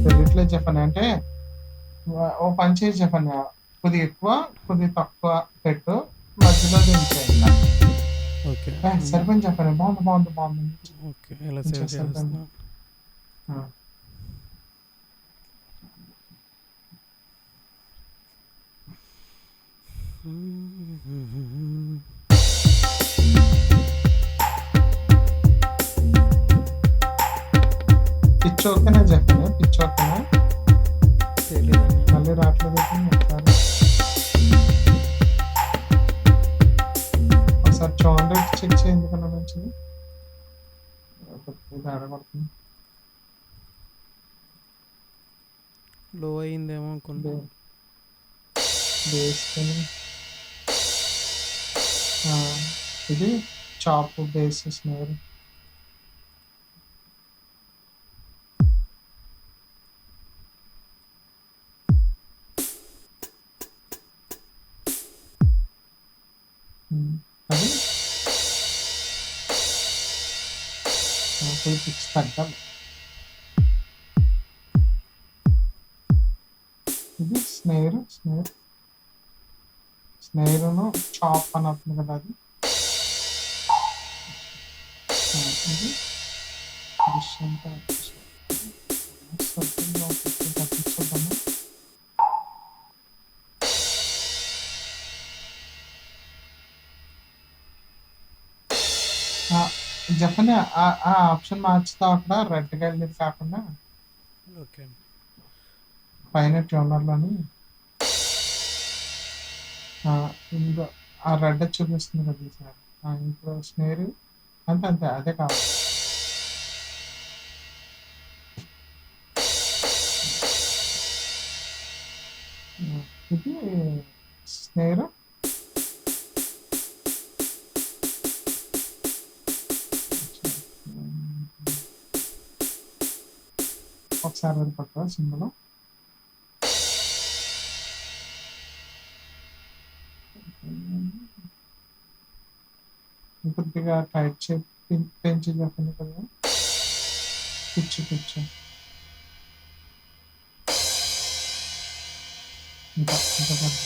తెలియట్లేదు చెప్పండి. అంటే ఓ పని చేసి చెప్పండి, కొద్దిగా ఎక్కువ కొద్దిగా తక్కువ పెట్టు, మధ్యలో దించేయండి. ఓకే సరిపోయింది చెప్పండి. బాగుంది. ఓకే, ఇలా సేవ్ చేస్తున్నా. పిచ్ ఓకేనా చెప్పండి, పిచ్ ఓకేనా. తెలియదండి, మళ్ళీ రావట్లేదు. ఒకసారి చూడండి, చెక్ చేయండి కన్నా మంచిది. ఇది ఆడబడుతుంది, లో అయిందేమో అనుకుంటా. ఇది చాప్ బేస్ స్నేర్. అది పిచ్ తగ్గాలి. ఇది స్నేరును చాప్ అని అవుతుంది కదా, అది ఇది చెప్పండి. ఆ ఆప్షన్ మార్చుతా అక్కడ రెడ్ వెళ్ళేది కాకుండా ఓకే, పైన ట్యూనర్లోని ఇందులో ఆ రెడ్ చూపిస్తుంది కదా సార్, ఇప్పుడు స్నేర్ అంతే అదే కావాలి. ఇది స్నేర్ ఒకసారి వెళ్ళిపోతా సింబల్. కొద్దిగా టైట్ చేసి పెంచి చెప్పండి కదా. పిచ్చు పిచ్చు ఇంకా ఇంకా పెద్ద.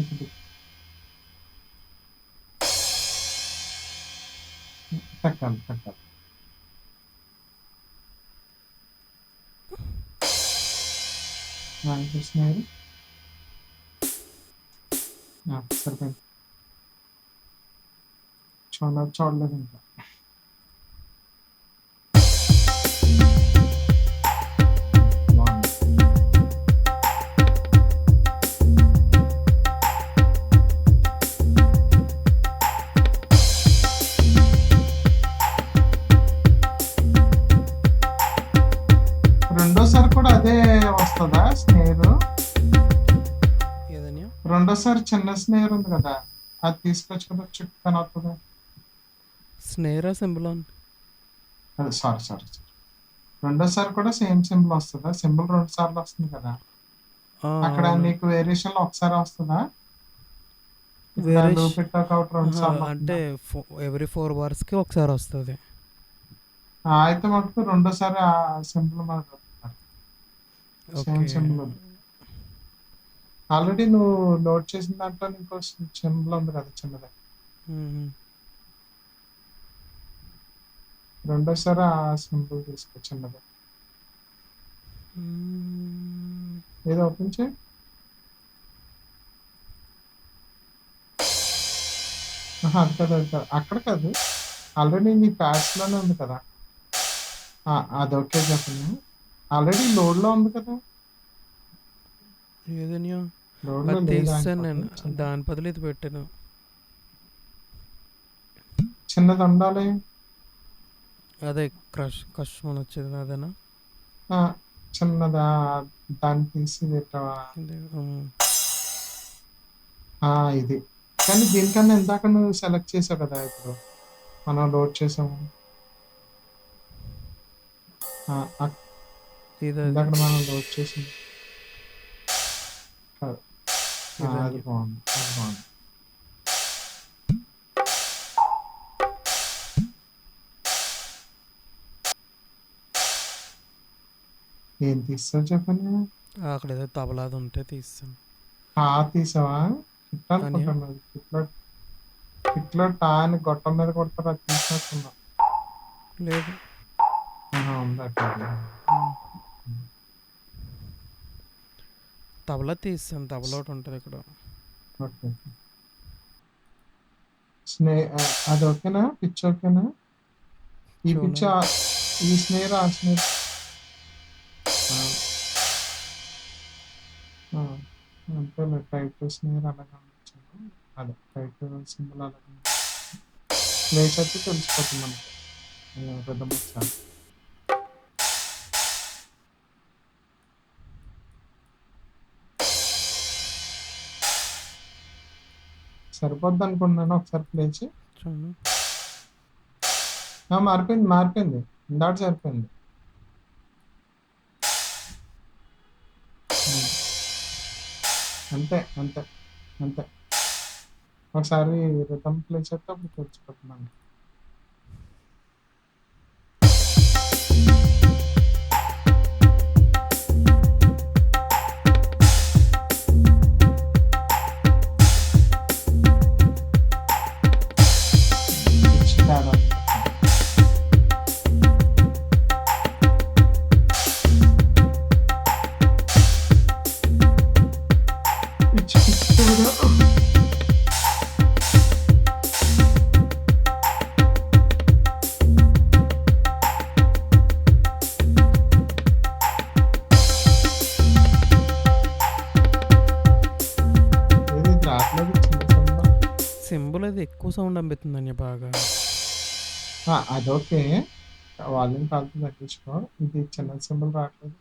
ఇది తగ్గాలి తగ్గాలి. చూస్తున్నారు సరిపోయింది. చూడలేదు ఇంకా. బాగుంది. రెండోసారి కూడా అదే వస్తుందా స్నేరు? ఏదన్నా రెండోసారి చిన్న స్నేర్ ఉంది కదా, అది తీసుకొచ్చి కదా చుట్టూ పని అవుతుంది. స్నేరా సింబల్ అదే సారీ సారీ సారీ. రెండోసారి కూడా సేమ్ సింబల్ వస్తుందా? సింబల్ 2 సార్లు వస్తుంది కదా, అక్కడ అవును. నీకు వేరియేషన్ లో ఒకసారి వస్తుందా? ఇప్పుడు ఆ వేరే లూప్ పెట్టాక ఒకటి 2 సార్లు అంటే వస్తుందా? ఎవ్రీ 4 అవర్స్కి ఒకసారి వస్తుంది. అయితే మటుకు రెండోసారి ఆ సింబల్ మనకు వస్తుంది. Same okay. సింబల్ ఉంది. ఆల్రెడీ నువ్వు లోడ్ చేసిన దాంట్లో ఇంకో సింబల్ ఉంది కదా చిన్నది, మ్మ్. రెండోసారి ఆ సింబల్ తీసుకో చిన్నది. మ్మ్. ఏదో ఓపెన్ చేయి. అది కాదు అది కాదు, అక్కడ కాదు, ఆల్రెడీ నీ ప్యాడ్స్ లోనే ఉంది కదా. అది ఓకే చెప్పను, ఆల్రెడీ లోడ్ లో ఉంది కదా. ఏదన్నా లోడ్ లో అది లేదా తీసాను ఇంకోటి నేను, దాని బదులు ఇది పెట్టాను. చిన్నది ఉండాలి. అదే కష్టం వచ్చేది అదేనా? ఆ, చిన్నదా, దాన్ని తీసి పెట్టావా? ఇది ఇది కానీ దీనికన్నా ఇందాక నువ్వు సెలెక్ట్ చేసావు కదా, ఇప్పుడు మనం లోడ్ చేసాము. ఆ, అక్- ఇది అది ఇందాక మనం లోడ్ చేసింది కాదు. అది ఇదని బాగుంది అది బాగుంది. ఏం తీస్తావు చెప్పండి. అక్కడ ఏదో తబలాది ఉంటే తీస్తాను. తీసావా? హిట్ అని అనుకుంటాను అది. హిట్లో టా అని గొట్టం మీద కొడతారు, అది తీసినట్టున్నా. లేదు. ఉంది అక్కడ. మ్మ్. తబలా తీస్తాను, తబలా ఒకటి ఉంటుంది ఇక్కడ. ఓకే. అది ఓకేనా? పిచ్ ఓకేనా? ఈ పిచ్ చూడండి. ఈ స్నేర్ ఆ స్నేర్ అంతేలే. టైప్ స్నేర్ అలాగే ఉండొచ్చాను. అదే టైప్ సింబల్ అలాగే ప్లేస్ అయితే తెలిసిపోతుంది మనకి రిథమ్ ఒకసారి. సరిపోద్ది అనుకుంటున్నాను, ఒకసారి ప్లేస్. చూడండి. మారిపోయింది మారిపోయింది, ఇందాక సరిపోయింది. ఉమ్, అంతే అంతే అంతే. ఒకసారి రిథమ్ ప్లేస్ అయితే అప్పుడు తెలిసిపోతుంది మనకి. పిచ్ తేడా ఉంది. పిచ్ తేడా. ఏది రావట్లేదు చిన్న సింబల్. సింబల్ అది ఎక్కువ సౌండ్ అనిపిస్తుంది బాగా. అదొకే, వాల్యూమ్ కాల్తో తగ్గించుకో. ఇది చిన్న సింబల్ రావట్లేదు.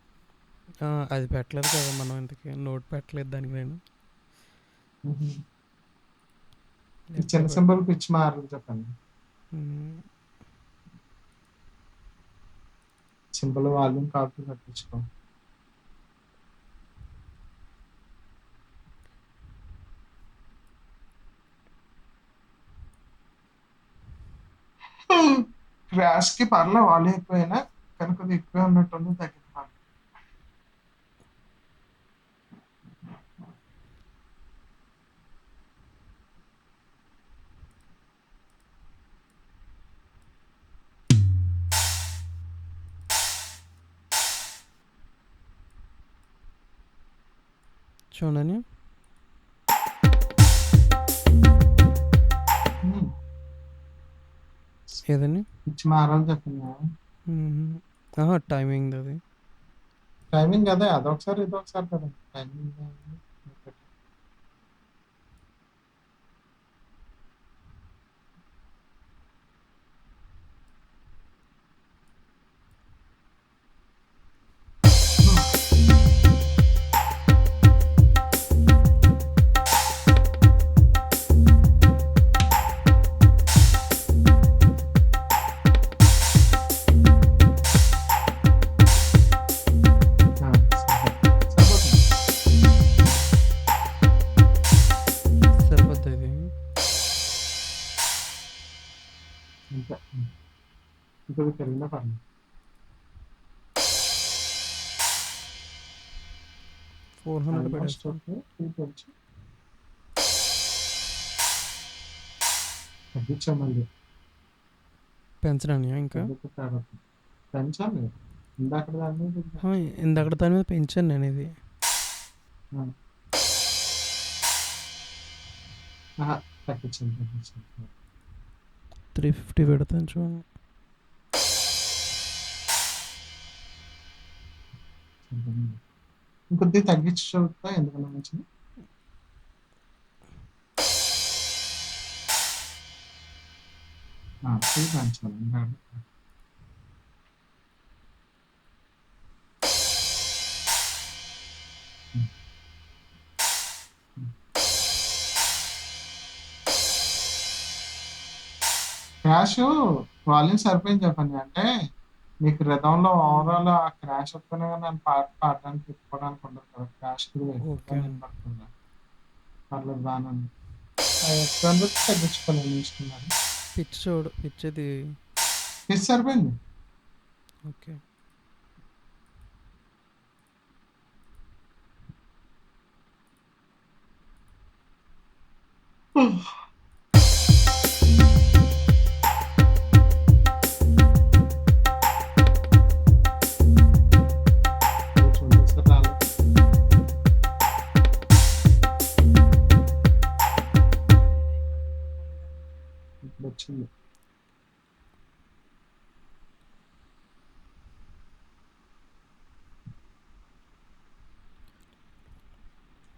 అది పెట్టలేదు కదా మనం, ఇంతకీ నోట్ పెట్టలేదు దానికి నేను. మ్మ్. ఈ ఎప్పుడో చిన్న సింబల్ పెట్టాను. పిచ్ మారదు చెప్పండి. మ్మ్. సింబల్ వాల్యూమ్ కాల్తో తగ్గించుకో. క్రాష్ కి పర్లే వాళ్ళు ఎక్కువైనా కానీ కొద్దిగా ఎక్కువే ఉన్నట్టుంది తగ్గింది పర్లేదు. చూడని ఉమ్, ఏదని పిచ్చి మారాలి చెప్పింది. టైమింగ్ అది. టైమింగ్ అదే అదొకసారి ఇదొకసారి కదా టైమింగ్. సరిపోతుంది. సరిపోద్ది ఇది. అంతే ఇంకొక పెరిగినా పర్లేదు. 400 ఆల్మోస్ట్ పెట్టేస్తాను. ఓకే 220 తగ్గించాం మళ్ళీ పెంచడానియా ఇంకా? తగ్గుతారు పెంచాలి ఇందాక దాని మీద ఇంకా. ఆ, ఇందాక దాని మీద పెంచాను నేను ఇది. ఆ. ఆహా, తగ్గించాను 350 పెడతాను చూడండి. ఇంకొద్ది తగ్గించి చూపుతా ఎందుకన్నా మంచిది. ఇది పెంచాలి ఇంకా. క్రాష్ వాల్యూమ్ సరిపోయింది చెప్పండి అంటే మీకు రిధంలో ఓవరాల్ ఆ క్రాష్ వస్తేనే కానీ నేను పాట పాడడానికి తిప్పుకోవడానికి ఉండదు కదా క్రాష్ ఎక్కువగా ఓకే. నేను పడుతుంది పర్లేదు బాగానే ఉంది. ఎక్కువ తగ్గించుకోలేదు ఇష్టం పిచ్ చూడు, పిచ్ ఇది. ఇది సరిపోయింది. ఓకే. చూడండి రాలేదు ఇప్పుడు వచ్చింది.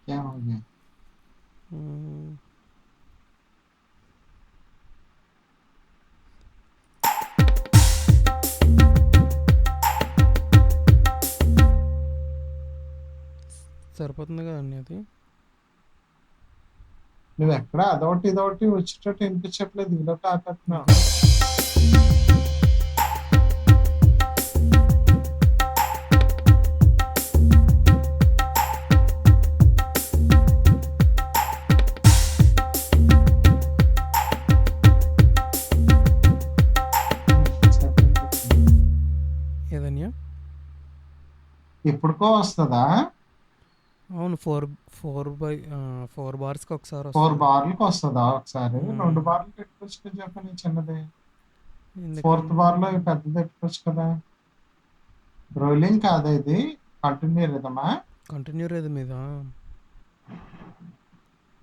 क्या हो गया మ్మ్. సరిపోతుంది కదండి అది. నువ్వు ఎక్కడ అదొకటి ఇదొకటి వచ్చేటట్టు వినిపించట్లేదు ఇదొకటి ఆపేస్తున్నావు. ఏదన్యా? ఎప్పుడుకో వస్తుందా అవును, 4 బార్స్కి ఒకసారి 4 వస్తుంది. బార్లకు వస్తుందా ఒకసారి 2 మ్మ్. బార్లు పెట్టుకోవచ్చు కదా చెప్పని చిన్నది 4th ఎందుకని బార్ లో పెద్దది పెట్టుకోవచ్చు కదా. రోలింగ్ కాదా ఇది కంటిన్యూ రిధమా కంటిన్యూ రేది మీద?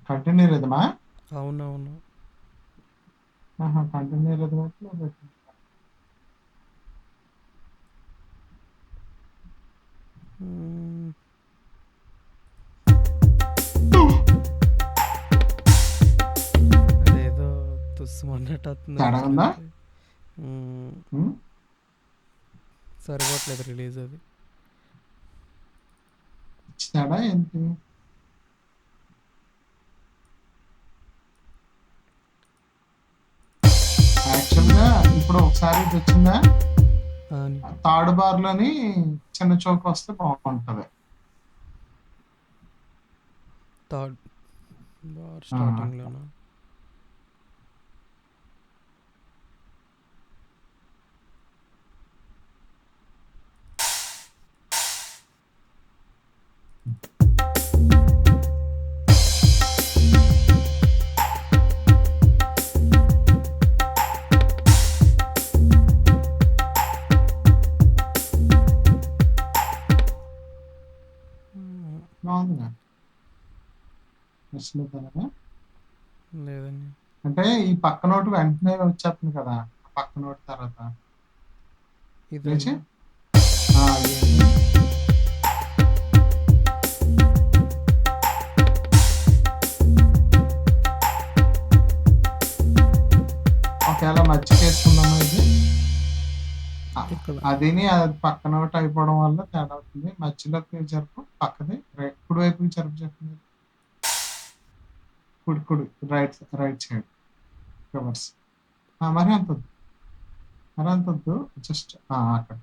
కంటిన్యూ రిధమా అవునవును. కంటిన్యూ రిధమ్ అయితే పెట్టు. మ్మ్. అదేదో తుస్సుమన్నట్టు వస్తుంది తేడా ఉందా అరుస్తుంటే. మ్మ్. సరిపోవట్లేదు రిలీజ్ అది. తేడా ఏంటి యాక్చువల్గా ఇప్పుడు ఒకసారి ఇది వచ్చిందా అని థర్డ్ బార్ లోని చిన్న చౌక వస్తే బాగుంటది. థర్డ్ బార్ ఆ, స్టార్టింగ్లోనా? ఉందిగా నచ్చినదనగా లేదన్య. అంటే ఈ పక్క నోటు వెంటనే వచ్చేస్తుంది కదా ఆ పక్క నోటు తర్వాత లేచి ఇదన్య. ఏంటి ఒకవేళ మజ్జిగ వేసుకుందామా ఇది ఇక్కడ అదిని అది పక్కన ఒకటి అయిపోవడం వల్ల తేడా అవుతుంది మధ్యలోకి జరుపు పక్కది కుడి వైపుకి జరుపు చెప్తుంది కుడి కుడి రైట్ రైట్ సైడ్ రివర్స్ మరి అంత వద్దు మరి అంత వద్దు జస్ట్ అక్కడ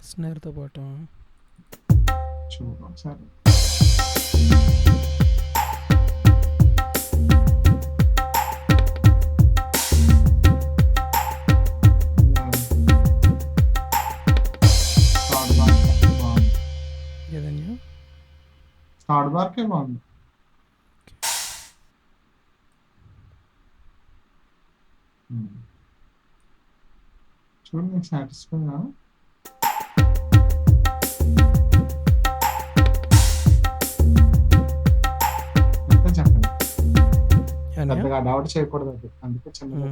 స్నేర్తో పాటు చూడు ఒకసారి థర్డ్ బార్ బాగుంది ఏదన్య. థర్డ్ బార్కే బాగుంది చూడు నీకు సాటిస్ఫై అంతే చెప్పండి అన్య. పెద్దగా డౌట్ చేయకూడదు అది అందుకే చిన్నగా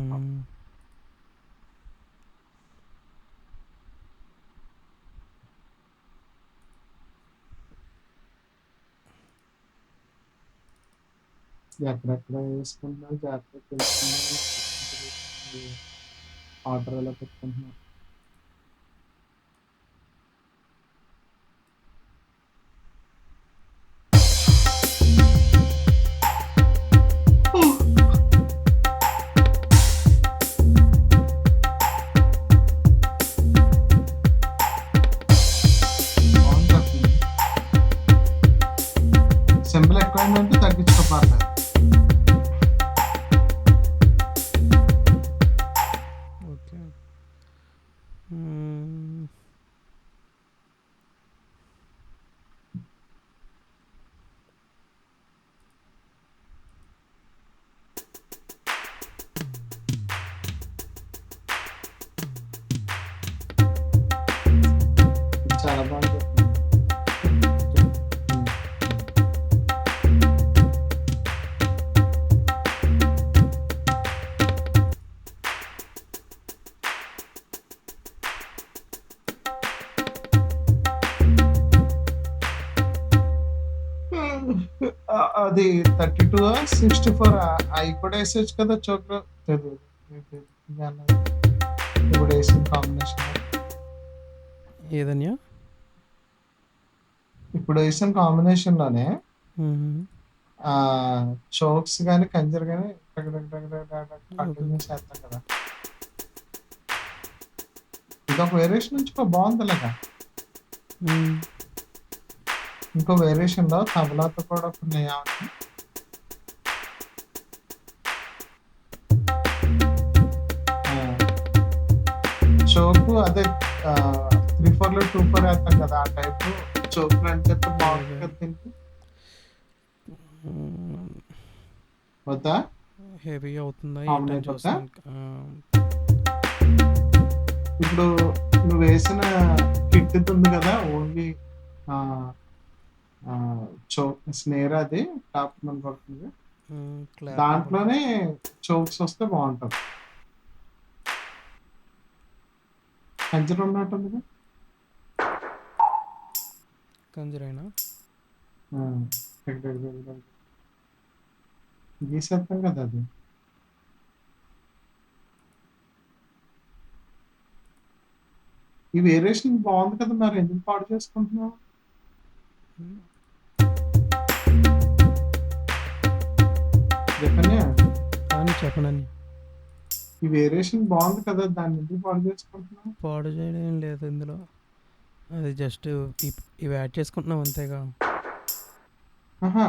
ఎక్కడెక్కడ వేసుకుంటున్నారు జాగ్రత్తగా తెలుసుకున్నారు ఆర్డర్ ఎలా పెట్టుకుంటున్నారు బాగుంది సింబల్ ఎక్కువైందంటే తగ్గించుకోపాలి ఓకే. మ్మ్. ఇది చాలా బాగా చెప్తుంది అది 32 64 అవి కూడా వేసేచ్చు కదా చోక్లో తెలియదు ఇప్పుడు వేసిన కాంబినేషన్ ఏదన్య. ఇప్పుడు వేసిన కాంబినేషన్ లోనే మ్మ్. ఆ చోక్స్ కానీ కంజర్ కానీ కంటిన్యూ ఓకే. చేస్తాం కదా ఇది ఒక వేరియేషన్ నుంచి బాగుంది అలాగా మ్మ్. ఇంకో వేరియేషన్ లో తబలాతో కూడా కొన్ని చోకు అదే 3/4 లో 2/4 వేస్తాం కదా ఆ టైప్ చోకు అంటే బాగుంటుంది కదా దీనికి మ్మ్. వద్దా హెవీ అవుతుందా అవును ఏంటని వద్దా చూస్తాను. ఇప్పుడు నువ్వు వేసిన కిట్ ఉంది కదా ఓన్లీ చోక్ స్నేర్ అది టాప్ మన పడుతుంది క్లాప్ దాంట్లోనే చోక్స్ వస్తే బాగుంటుంది కంజర్ ఉన్నట్టుంది కంజరైనా గీసేస్తాం కదా అది ఈ వేరియేషన్ బాగుంది కదా మరి ఎందుకు పాడు చేసుకుంటున్నావు చెప్పండి కానీ చెప్పనని ఈ వేరియేషన్ బాగుంది కదా దాన్ని ఎందుకు పాడు చేసుకుంటున్నావు పాడు చేయడం ఏం లేదు ఇందులో. అది జస్ట్ ఇవి యాడ్ చేసుకుంటున్నాం అంతేగా. ఆహా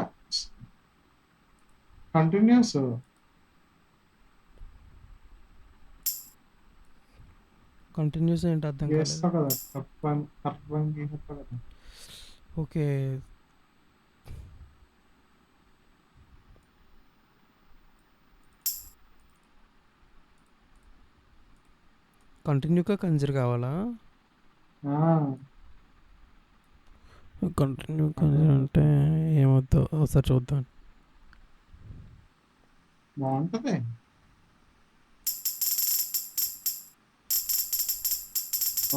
కంటిన్యూస్ కంటిన్యూస్ ఏంటి అర్థం కాలేదు. చేస్తావు కదా కరెక్ట్ పని గీసేస్తావు కదా ఓకే. కంటిన్యూగా కంజర్ కావాలా? ఆ, కంటిన్యూ అదే అంటే ఏమవుతుందో ఒకసారి చూద్దాం. బాగుంటది.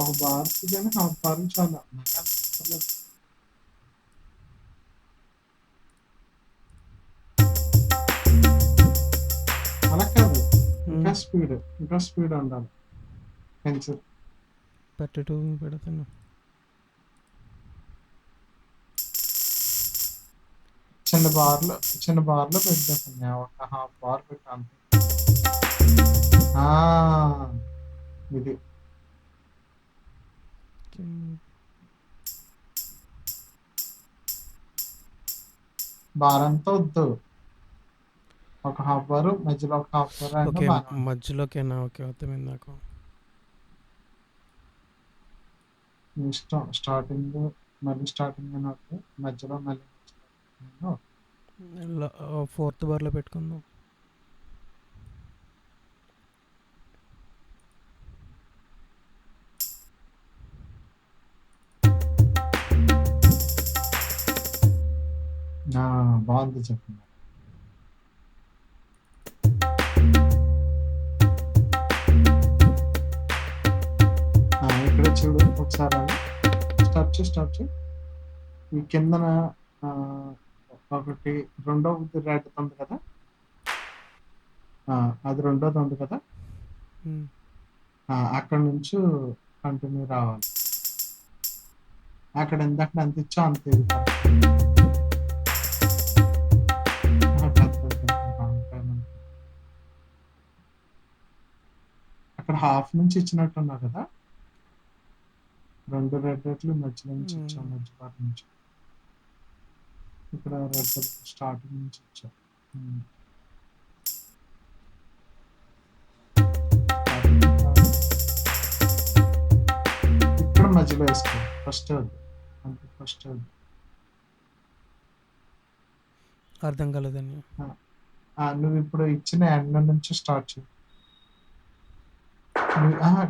ఒక బార్కి కానీ హాఫ్ బార్ చాలా మరి అంత అక్కర్లేదు. అలా కాదు, ఇంకా స్పీడ్, ఇంకా స్పీడ్ ఉండాలి పెన్సిల్. 32 పెడతాను. చిన్న బార్లో పెట్టేస్తాను, ఒక హాఫ్ బార్ పెట్టాను. ఇది బార్ అంతా వద్దు, ఒక హాఫ్ బార్ మధ్యలో ఒక హాఫ్ బార్ అయినా ఓకే, బాగానే ఉంటుంది. మధ్యలోకేనా? ఓకే, అర్థమైంది నాకు. మీ ఇష్టం, స్టార్టింగ్ మళ్ళీ స్టార్టింగ్ అయినా ఓకే, మధ్యలో మళ్ళీ మధ్యలో ఓకే. ఫోర్త్ బార్లో పెట్టుకుందాం. బాగుంది చెప్పండి. ఇక్కడ చూడు ఒకసారి అది స్టాప్ చేయి. ఈ కిందన ఆ, ఒకటి రెండోది రెడ్ ఉంది కదా, అది రెండోది ఉంది కదా, అక్కడ నుంచి కంటిన్యూ రావాలి. అక్కడ ఇందాక ఎంత ఇచ్చా అంత ఇది అక్కడ హాఫ్ నుంచి ఇచ్చినట్టున్నావు కదా, 2 రెడ్ రెడ్లు మధ్యలో నుంచి ఇచ్చాం, మధ్య పార్ట్ నుంచి. ఇక్కడ రెడ్ స్టార్టింగ్ నుంచి ఇచ్చాం. ఇక్కడ మధ్యలో వేసుకో, ఫస్ట్ అంటే ఫస్ట్ అర్థం కాలేదండి. నువ్వు ఇప్పుడు ఇచ్చిన ఎండ్ నుంచి స్టార్ట్ చేయి.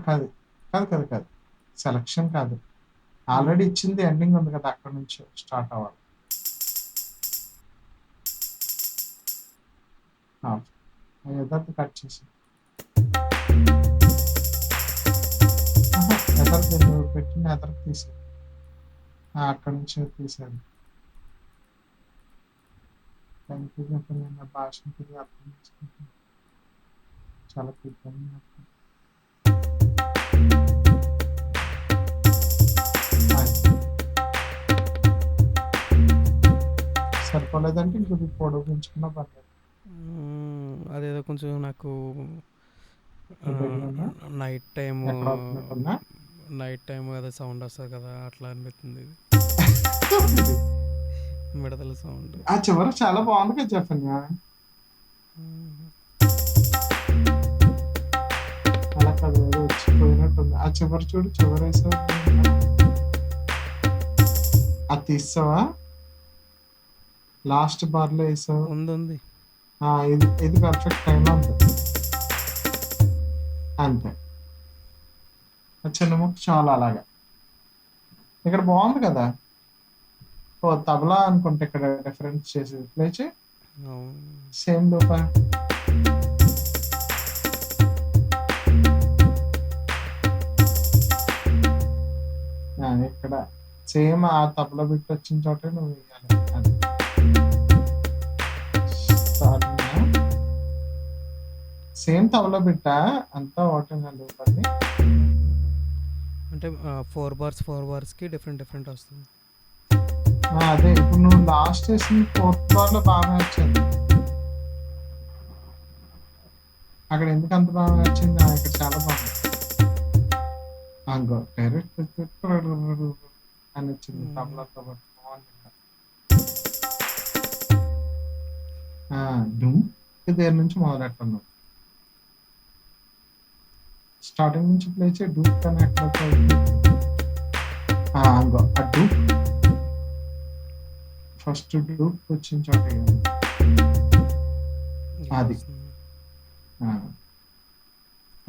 కాదు కాదు కాదు కాదు, సెలక్షన్ కాదు, ఆల్రెడీ ఇచ్చింది ఎండింగ్ ఉంది కదా, అక్కడ నుంచి స్టార్ట్ అవ్వాలి. ఎదరికి కట్ చేసి ఎదరికి నువ్వు పెట్టిన ఎదరికి తీసే, అక్కడ నుంచి తీసేది. నా భాషను తిరిగి అర్థం చేసుకుంటాను, చాలా కృతజ్ఞత. సరిపోలేదంటే ఇంకొద్ది పొడవు పెంచుకున్నా పర్లేదు. అదేదో కొంచెం నాకు నైట్ టైం అదే సౌండ్ వస్తుంది కదా, అట్లా అనిపిస్తుంది. మిడతల సౌండ్ ఆ చివరి చాలా బాగుంది కదా చెప్పండి. అలా కాదు, వచ్చిపోయినట్టుంది. ఆ చివరి చూడు, చివరి వేసావు, అది తీసావా, లాస్ట్ బార్ లో వేసావు. ఉంది. ఇది పర్ఫెక్ట్ టైం ఉంది అంతే. చిన్న ముక్క చాలా అలాగా. ఇక్కడ బాగుంది కదా, తబలా అనుకుంటే ఇక్కడ డిఫరెన్స్ చేసి ప్లే చేయి, సేమ్ లోప. ఇక్కడ సేమ్ ఆ తబలా బిట్ వచ్చిన చోట నువ్వు వేయాలి. అది సేమ్ తబలా బిట్ట అంతా ఓటంగా లోపలి. అంటే 4 బార్స్కి డిఫరెంట్ వస్తుంది. అదే ఇప్పుడు నువ్వు లాస్ట్ చేసిన 4th బార్ లో బాగా వచ్చింది, అక్కడ ఎందుకు అంత బాగా వచ్చింది, ఇక్కడ చాలా బాగుంది. డైరెక్ట్ అని వచ్చింది తబలాతో పాటు, బాగుంది. దేని నుంచి మొదలెట్టున్నావు, స్టార్టింగ్ నుంచి ప్లే చేయి. డూప్ కానీ ఎక్కడ ఆ డూప్ ఫస్ట్ డూప్ వచ్చిన చోట అది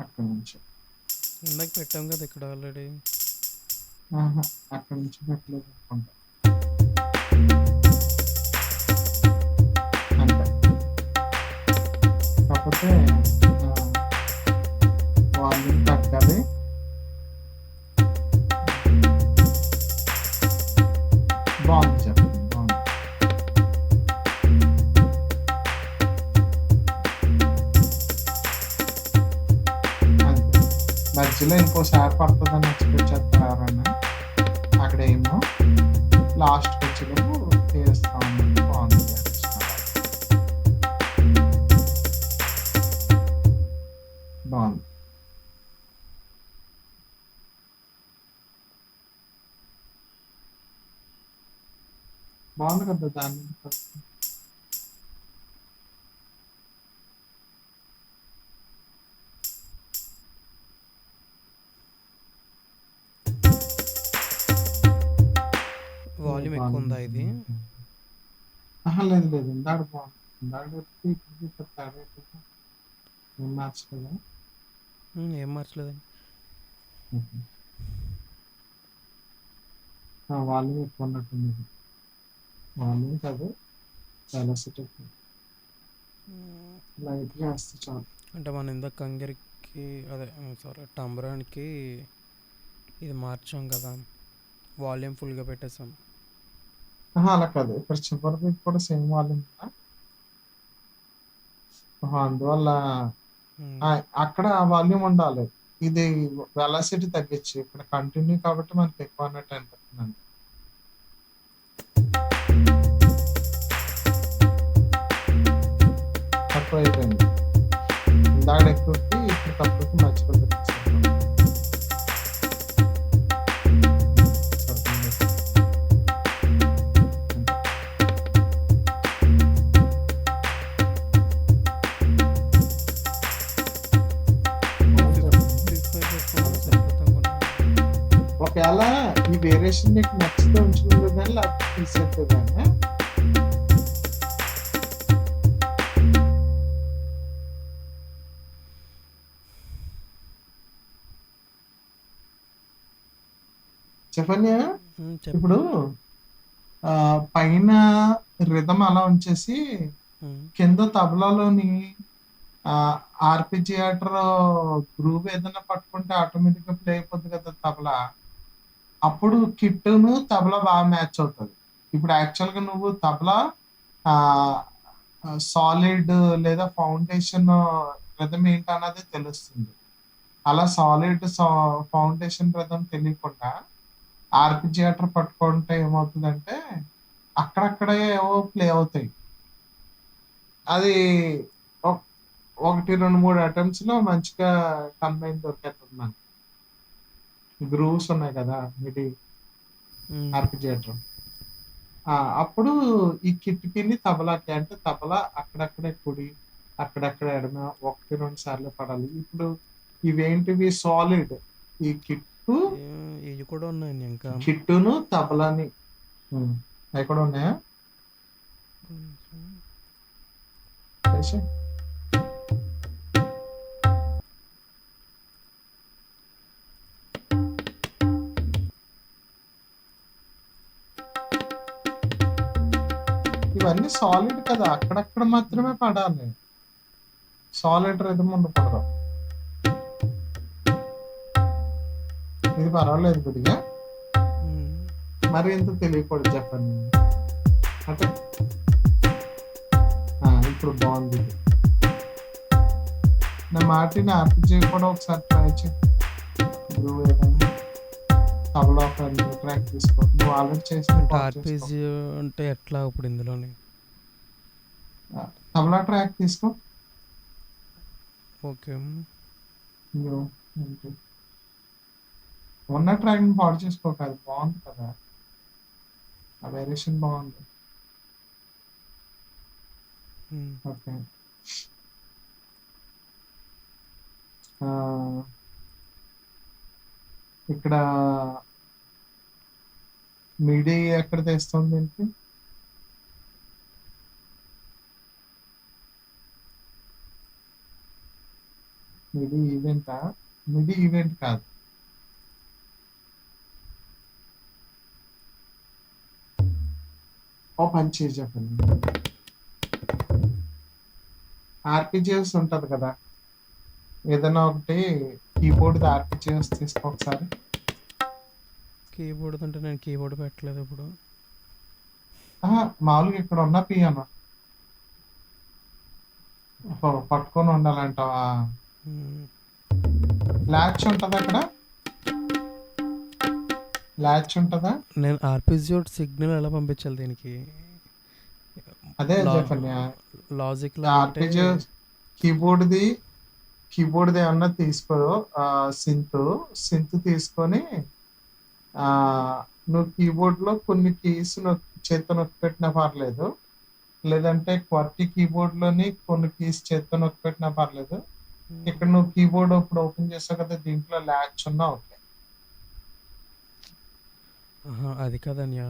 అక్కడ నుంచి. ఇందాక పెట్టాం కదా ఇక్కడ ఆల్రెడీ. అక్కడ నుంచి పెట్టలేదు అనుకుంటా. మధ్యలో ఇంకోసారి పడుతుందని ఎక్స్పెక్ట్ చేస్తారు ఎవరైనా. అక్కడ ఏమో లాస్ట్కి వచ్చేటప్పుడు చేస్తా ఉన్నాను. బాగుంది బాగుంది. బాగుంది కదా దాన్ని. వాల్యూమ్ ఎక్కువ ఉందా ఇది? లేదు లేదు, ఇందాక బాగుంది. ఇందాక ఇప్పుడు తేడా అయిపోయింది. ఏం మార్చలేదా? ఏం మార్చలేదండి. వాల్యూమ్ ఎక్కువ ఉన్నట్టుంది. వాల్యూమ్ కాదు, వెలాసిటీ లైట్గా వేస్తే చాలు. అంటే మనం ఇందాక కంగరికి అదే సారీ టంబరానికి ఇది మార్చాం కదా, వాల్యూమ్ ఫుల్గా పెట్టేసాం. అలా కాదు, ఇక్కడ చివరిది కూడా సేమ్ వాల్యూమ్ ఉందా? అందువల్ల అక్కడ వాల్యూమ్ ఉండాలి. ఇది వెలాసిటీ తగ్గించి ఇక్కడ కంటిన్యూ కాబట్టి మనకి ఎక్కువ అన్నట్టు అనిపిస్తుంది. తక్కువ అయిపోయింది. ఇందాక ఎక్కువకి ఇప్పుడు తక్కువకి మర్చిపోతుంది. ఒకవేళ ఈ వేరియేషన్ నీకు నచ్చితే ఉంచుకుంది కానీ లేకపోతే తీసేద్దు కానీ. చెప్పండి. ఇప్పుడు పైన రిథమ్ అలా ఉంచేసి కింద తబలాలోని ఆర్పిజియేటర్ గ్రూవ్ ఏదైనా పట్టుకుంటే ఆటోమేటిక్ గా ప్లే అయిపోద్ది కదా తబలా. అప్పుడు కిట్టును తబలా బాగా మ్యాచ్ అవుతుంది. ఇప్పుడు యాక్చువల్ గా నువ్వు తబలా సాలిడ్ లేదా ఫౌండేషన్ రిథమ్ ఏంటన్నది తెలుస్తుంది. అలా సాలిడ్ ఫౌండేషన్ రిథమ్ తెలియకుండా ఆర్పిజియేటర్ పట్టుకుంటే ఏమవుతుందంటే అక్కడక్కడే ఏవో ప్లే అవుతాయి. అది 1, 2, 3 అటెంప్ట్స్ లో మంచిగా కంబైన్ దొరికేస్తుంది మనకి. గ్రూవ్స్ ఉన్నాయి కదా మిడి ఆర్పిజియేటర్. అప్పుడు ఈ కిట్కిని తబలాకి అంటే తబలా అక్కడక్కడే కుడి అక్కడక్కడ ఎడమ 1, 2 సార్లు పడాలి. ఇప్పుడు ఇవేంటివి సాలిడ్. ఈ కిట్టు ఇవి కూడా ఉన్నాయండి. ఇంకా కిట్టును తబలాని అవి కూడా ఉన్నాయా? ఇవన్నీ సాలిడ్ కదా, అక్కడక్కడ మాత్రమే పడాలి. సాలిడ్ రిథమ్ ఉండకూడదు. ఇది పర్వాలేదు కొద్దిగా, మరి ఎంత తెలియకూడదు చెప్పండి. అంటే ఇప్పుడు బాగుంది. నా మాటిని ఆర్పిజే కూడా ఒకసారి ట్రై చేయి. ఏదైనా తబలా ఒక ట్రాక్ తీసుకో. నువ్వు ఆల్రెడీ చేసిన ఆర్పిజి అంటే ఎట్లా ఇప్పుడు ఇందులోని తబలా ట్రాక్ తీసుకో. ఓకే. ఉన్న ట్రాక్ పాడు చేసుకోక, అది బాగుంది కదా, ఆ వేరియేషన్ బాగుంది. ఓకే. ఇక్కడ మిడి ఎక్కడ తెస్తుంది దీనికి? మిడి ఈవెంటా? మిడి ఈవెంట్ కాదు. పని చేసి చెప్పండి. ఆర్పిజిఎస్ ఉంటది కదా, ఏదైనా ఒకటి కీబోర్డ్ ఆర్పిజిఎస్ తీసుకో ఒకసారి. కీబోర్డ్ అంటే నేను కీబోర్డ్ పెట్టలేదు ఇప్పుడు. మామూలుగా ఇక్కడ ఉన్న పియానో పట్టుకొని ఉండాలంటావా? లాచ్ ఉంటదా అక్కడ? లాచ్ ఉంటదా? నేను ఆర్పిజియో సిగ్నల్ ఎలా పంపించాలి దీనికి? అదే లా చెప్పండి. లాజిక్‌లో అంటే ఆర్పిజియో కీబోర్డ్‌ది ఏమన్నా తీసుకో. సింత్ తీసుకొని నువ్వు కీబోర్డ్‌లో కొన్ని కీస్ చేత్తో నొక్కిపెట్టినా పర్లేదు. లేదంటే QWERTY కీబోర్డ్‌లోని కొన్ని కీస్ చేత్తో నొక్కిపెట్టినా పర్లేదు. ఇక్కడ నువ్వు కీబోర్డ్ ఇప్పుడు ఓపెన్ చేసావు కదా! దీంట్లో లాచ్ ఉన్నా ఓకే. అహా! అది కాదన్య.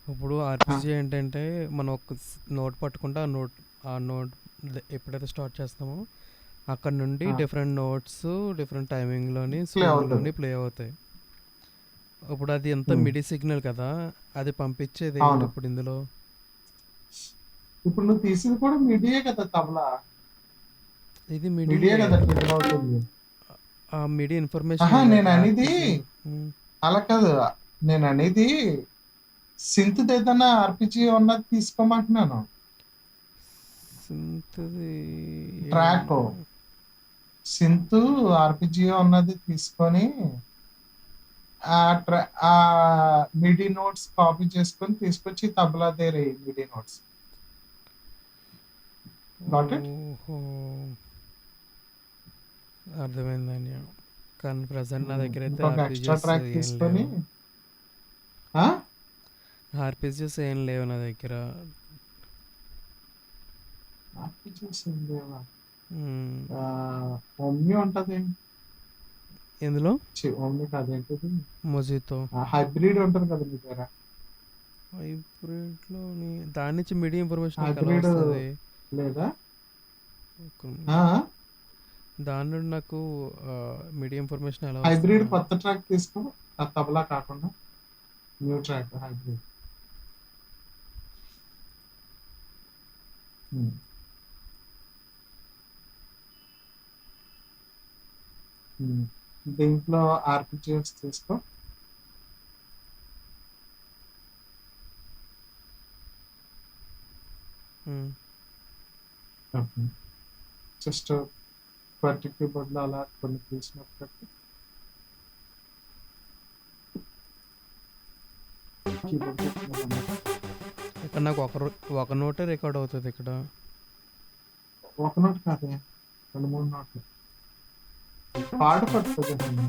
ఇప్పుడు ఆర్పిజియో ఏంటంటే మనం ఒక నోట్ పట్టుకుంటే ఆ నోట్ ఎప్పుడైతే స్టార్ట్ చేస్తామో అక్కడ నుండి ఆ! డిఫరెంట్ నోట్స్ డిఫరెంట్ టైమింగ్‌లోని ప్లే అవుతది. స్వింగ్‌లోని ప్లే అవుతాయి. ఇప్పుడు అది అంతా హ్మ్. మిడి సిగ్నల్ కదా! అది పంపించేది ఏంటి అవును. ఇప్పుడు ఇందులో? ఇప్పుడు నువ్వు తీసింది కూడా మిడియే కదా తబలా. ఇది మిడియే మిడియే. కదా ట్రిగ్గర్ అవుతుంది. ఆ మిడి ఇన్ఫర్మేషన్ ఆహా! ఏది నేననేది ఆర్పిజియో? హ్మ్. అలా కాదు. నేననేది సింత్‌దేదన్నా ఆర్‌పిజియో ఉన్నది తీసుకోమంటున్నాను. సింత్‌ది ట్రాకు. ఏముంది? సింతు ఆర్‌పిజియో ఉన్నది తీసుకొని ఆ ట్రా మిడి నోట్స్ కాపీ చేసుకొని తీసుకొచ్చి తబలా దగ్గరెయి మిడి నోట్స్. Got it? ఓహో! అర్థమైందన్య. కానీ ప్రెజెంట్ నా దగ్గరైతే ఇంకొక ఎక్స్‌ట్రా ఆర్‌పిజియోస్ ట్రాక్ ఏం తీసుకొని లేవు. ఆ! ఆర్‌పిజియోస్ ఏం లేవు నా దగ్గర. ఆర్‌పిజియోస్ ఏం లేవా? హ్మ్. ఓమ్ని ఉంటది. ఎందులో? ఓమ్ని కాదు ఏంటిది? మొజితో. హైబ్రిడ్ ఉంటది కదా మీ దగ్గర. హైబ్రిడ్‌లోని దాని నుంచి మిడి ఇన్ఫర్మేషన్ నాకెలా హైబ్రిడ్ వస్తది? లేదా? ఒక్క ఆ! నిమిషం. ఆ! దాని నుండి నాకు మిడి ఇన్ఫర్మేషన్ ఎలా హైబ్రిడ్ వస్తదా? కొత్త ట్రాక్ తీసుకో. ఆ తబలా కాకుండా న్యూ ట్రాక్ హైబ్రిడ్. హ్మ్. హ్మ్. దీంట్లో ఆర్‌పిజియోస్ తీసుకో. హ్మ్. ఓకే. జస్ట్ QWERTY కీబోర్డ్‌లో అలా కొన్ని కీస్ నొక్కిపెట్టి కీబోర్డ్ కొట్టుకున్నామన్నమాట. ఇక్కడ నాకు ఒక నోటే రికార్డ్ అవుతది ఇక్కడ. ఒక నోట్ కాదే 2, 3 నోట్లు. పాట పట్టుకో జెఫన్య.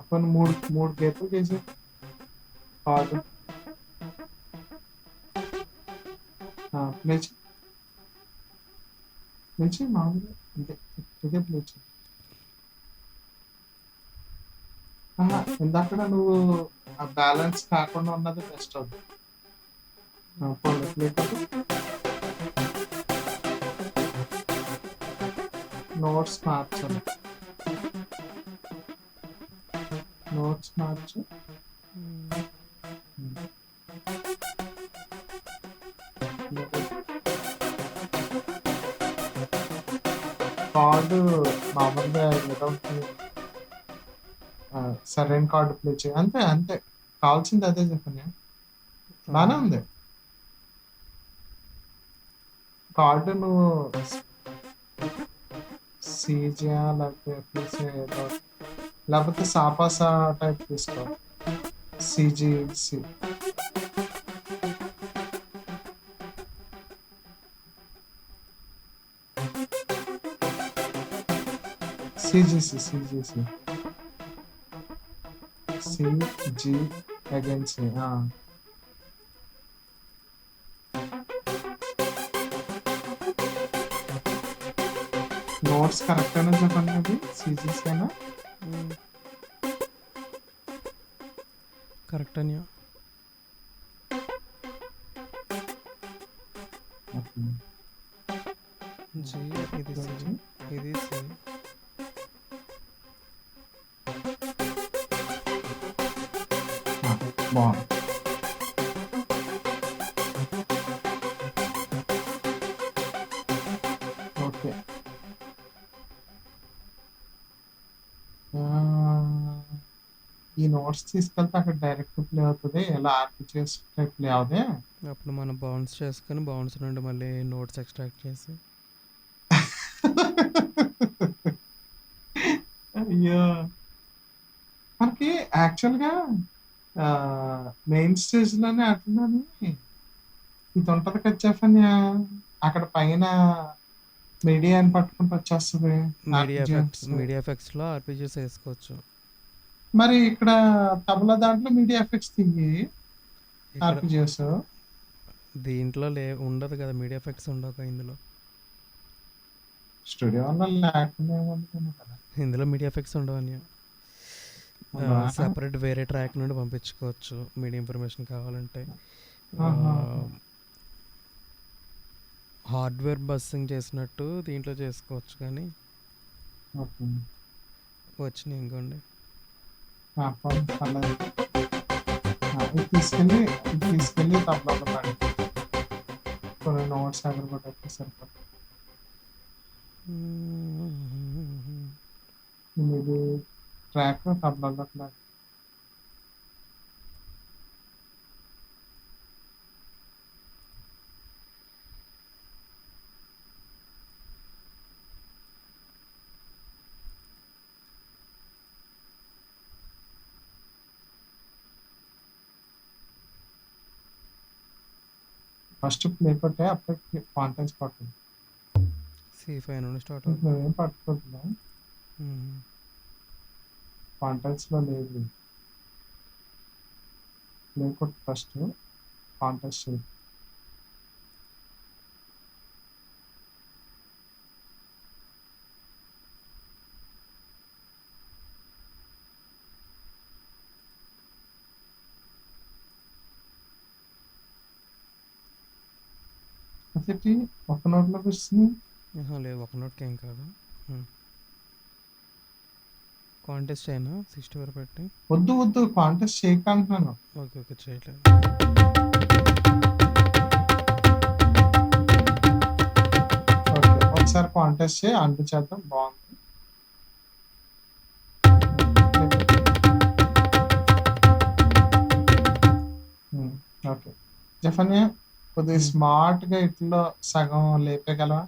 పోనీ 3 గీతలు గీసేయి కార్డు. ప్లే చెయి. ప్లే చెయి మామూలుగా అంతే. ఇదే ప్లే చెయి. అహా! ఇందాకడ నువ్వు ఆ బ్యాలెన్స్ కాకుండా ఉన్నది బెస్ట్ అవుద్ది. పోన్లే ప్లే కొట్టు. నోట్స్ మార్చాలి. నోట్స్ మార్చు. హ్మ్. హ్మ్. ప్లే కొట్టు. కార్డు మామూలుగా ఏదో ఒకటి సరైన కార్డ్ ప్లే చేయి. అంతే. అంతే. కావాల్సింది అదే జెఫన్య. బానే అవునా? ఉంది. కార్డ్ నువ్వు సీజీయా లేకపోతే ఎఫ్‌ఈసీ ఏదో ఒకటి. లేకపోతే సాపాసా టైప్ తీసుకో. CGC. CGC. CG again C. Notes కరెక్టేనా చెప్పండి అది? సీజీసీయేనా? హ్మ్. కరెక్ట్ అన్య. ఓకే. జీ ఇది సి. కొంచెం ఇది సి. ఆ! బావుంది. ఓకే. ఆహ్, ఈ నోట్స్ తీసుకెళ్తే అక్కడ డైరెక్ట్ ప్లే అవుతది. ఇలా ఆర్‌పిజిఎస్ టైప్ ప్లే అవ్వదే. అప్పుడు మనం బౌన్స్ చేసుకొని బౌన్స్ నుండి మళ్ళీ నోట్స్ ఎక్స్ట్రాక్ట్ చేసి అయ్యో! మనకి యాక్చువల్‌గా మెయిన్ స్టేజ్‌లోనే అట్లనే ఇది ఉంటది కదా జఫన్య. అక్కడ పైన మీడియాని పట్టుకుంటూ వచ్చేస్తది. ఆర్‌పిజిఎస్. మీడియా ఎఫెక్ట్స్లో ఆర్పీజీస్ వేసుకోవచ్చు. మరి ఇక్కడ తబలా దాంట్లో మీడియా ఎఫెక్ట్స్ తీయి ఇక్కడ ఆర్‌పిజిఎస్. దీంట్లో ఉండదు కదా, మీడియా ఎఫెక్ట్స్ ఉండవు కదా ఇందులో. స్టూడియోలో లేకుండా ఏమనుకున్నా కదా. ఇందులో మీడియా ఎఫెక్ట్స్ ఉండవని ఉండవా? సెపరేట్ వేరే ట్రాక్ నుండి పంపించుకోవచ్చు మీడియా ఇన్ఫర్మేషన్ కావాలంటే. ఆహా! హార్డ్వేర్ బస్సింగ్ చేసినట్టు దీంట్లో చేసుకోవచ్చు, కానీ ఓకే. వచ్చినాయి ఇంకోండి. పోనీ పర్లేదు. ఇది తీసుకెళ్ళి తబలాలో పాడు. కొన్ని నోట్స్ అక్కడ కొట్టేస్తే సరిపోతుంది. ఇది ట్రాక్ తబలాలో లాగా. ఫస్ట్ ప్లే కొట్టే అప్పుడు కాంటెంట్స్ పడుతుంది. C5 నుండి స్టార్ట్ అవుతుంది. నువ్వేం పట్టుకుంటున్నావు? కాంటెంట్స్లో లేదు. ప్లే కొట్టు ఫస్ట్ కాంటెస్ట్ చేయి. అసలు ఒక నోట్లోకి వస్తుంది. లేదు, ఒక నోట్కి ఏం కాదు. కాంటెస్ట్ అయినా 60 వరకు పెట్టి. వద్దు కాంటెస్ట్ చేయకంటున్నాను. ఓకే చేయట్లేదు. ఓకే, ఒకసారి కాంటెస్ట్ చేయి, అంటు చేద్దాం. బాగుంది. ఓకే జఫన్య, కొద్దిగా స్మార్ట్గా ఇట్లో సగం లేపేగలవా?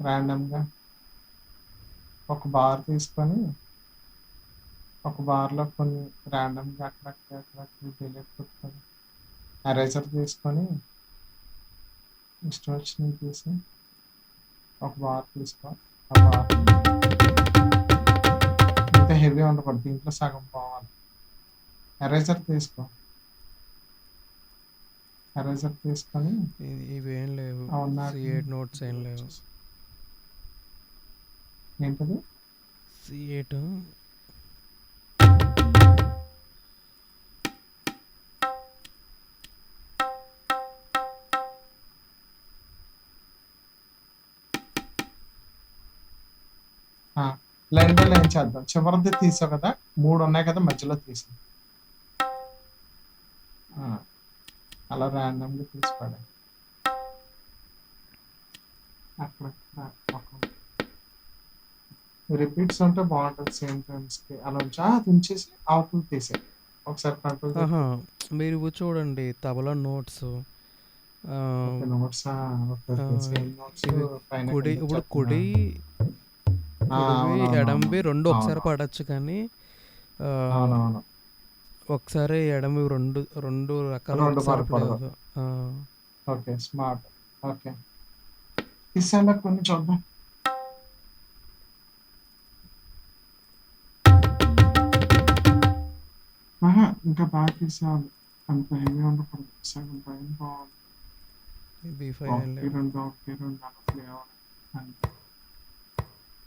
ర్యాండమ్గా ఒక బార్ తీసుకొని ఒక బార్లో కొన్ని ర్యాండమ్గా అక్కడ డిలీట్ కొట్టుకొని ఎరేజర్ తీసుకొని ఇష్టం వచ్చినవి తీసి ఒక బార్ తీసుకో. ఆ బార్ ఇంత హెవీ ఉండకూడదు, దీంట్లో సగం పోవాలి. ఎరేజర్ తీసుకో. ఎరేజర్ తీసుకొని ఇవేం లేవు, C8 నోట్స్ ఏం లేవు. ఏంటది? C8 లైన్ బై లైన్ చేద్దాం. చివరిది తీసావు కదా, 3 ఉన్నాయి కదా, మధ్యలో తీసి అలా ర్యాండమ్గా తీసిపడే. అక్కడ రిపీట్స్ ఉంటే బాగుంటుంది సేమ్ టైమ్స్కి. అలా ఉంచేసి అవుట్ తీసే ఒకసారి కంట్రోల్. మీరు ఇవి చూడండి, తబలా నోట్స్. ఇప్పుడు కుడి ఎడంవి రెండు ఒకసారి పడచ్చు, కానీ ఒకసారి ఎడమి రెండు రకాల పడదు. Okay smart. ఓకే తీసాలా కొన్ని చూద్దాం. ఇంకా బాగా తీసేయాలి, అంత హెవీ ఉండకూడదు. సగం పైన బాగుంది. రెండు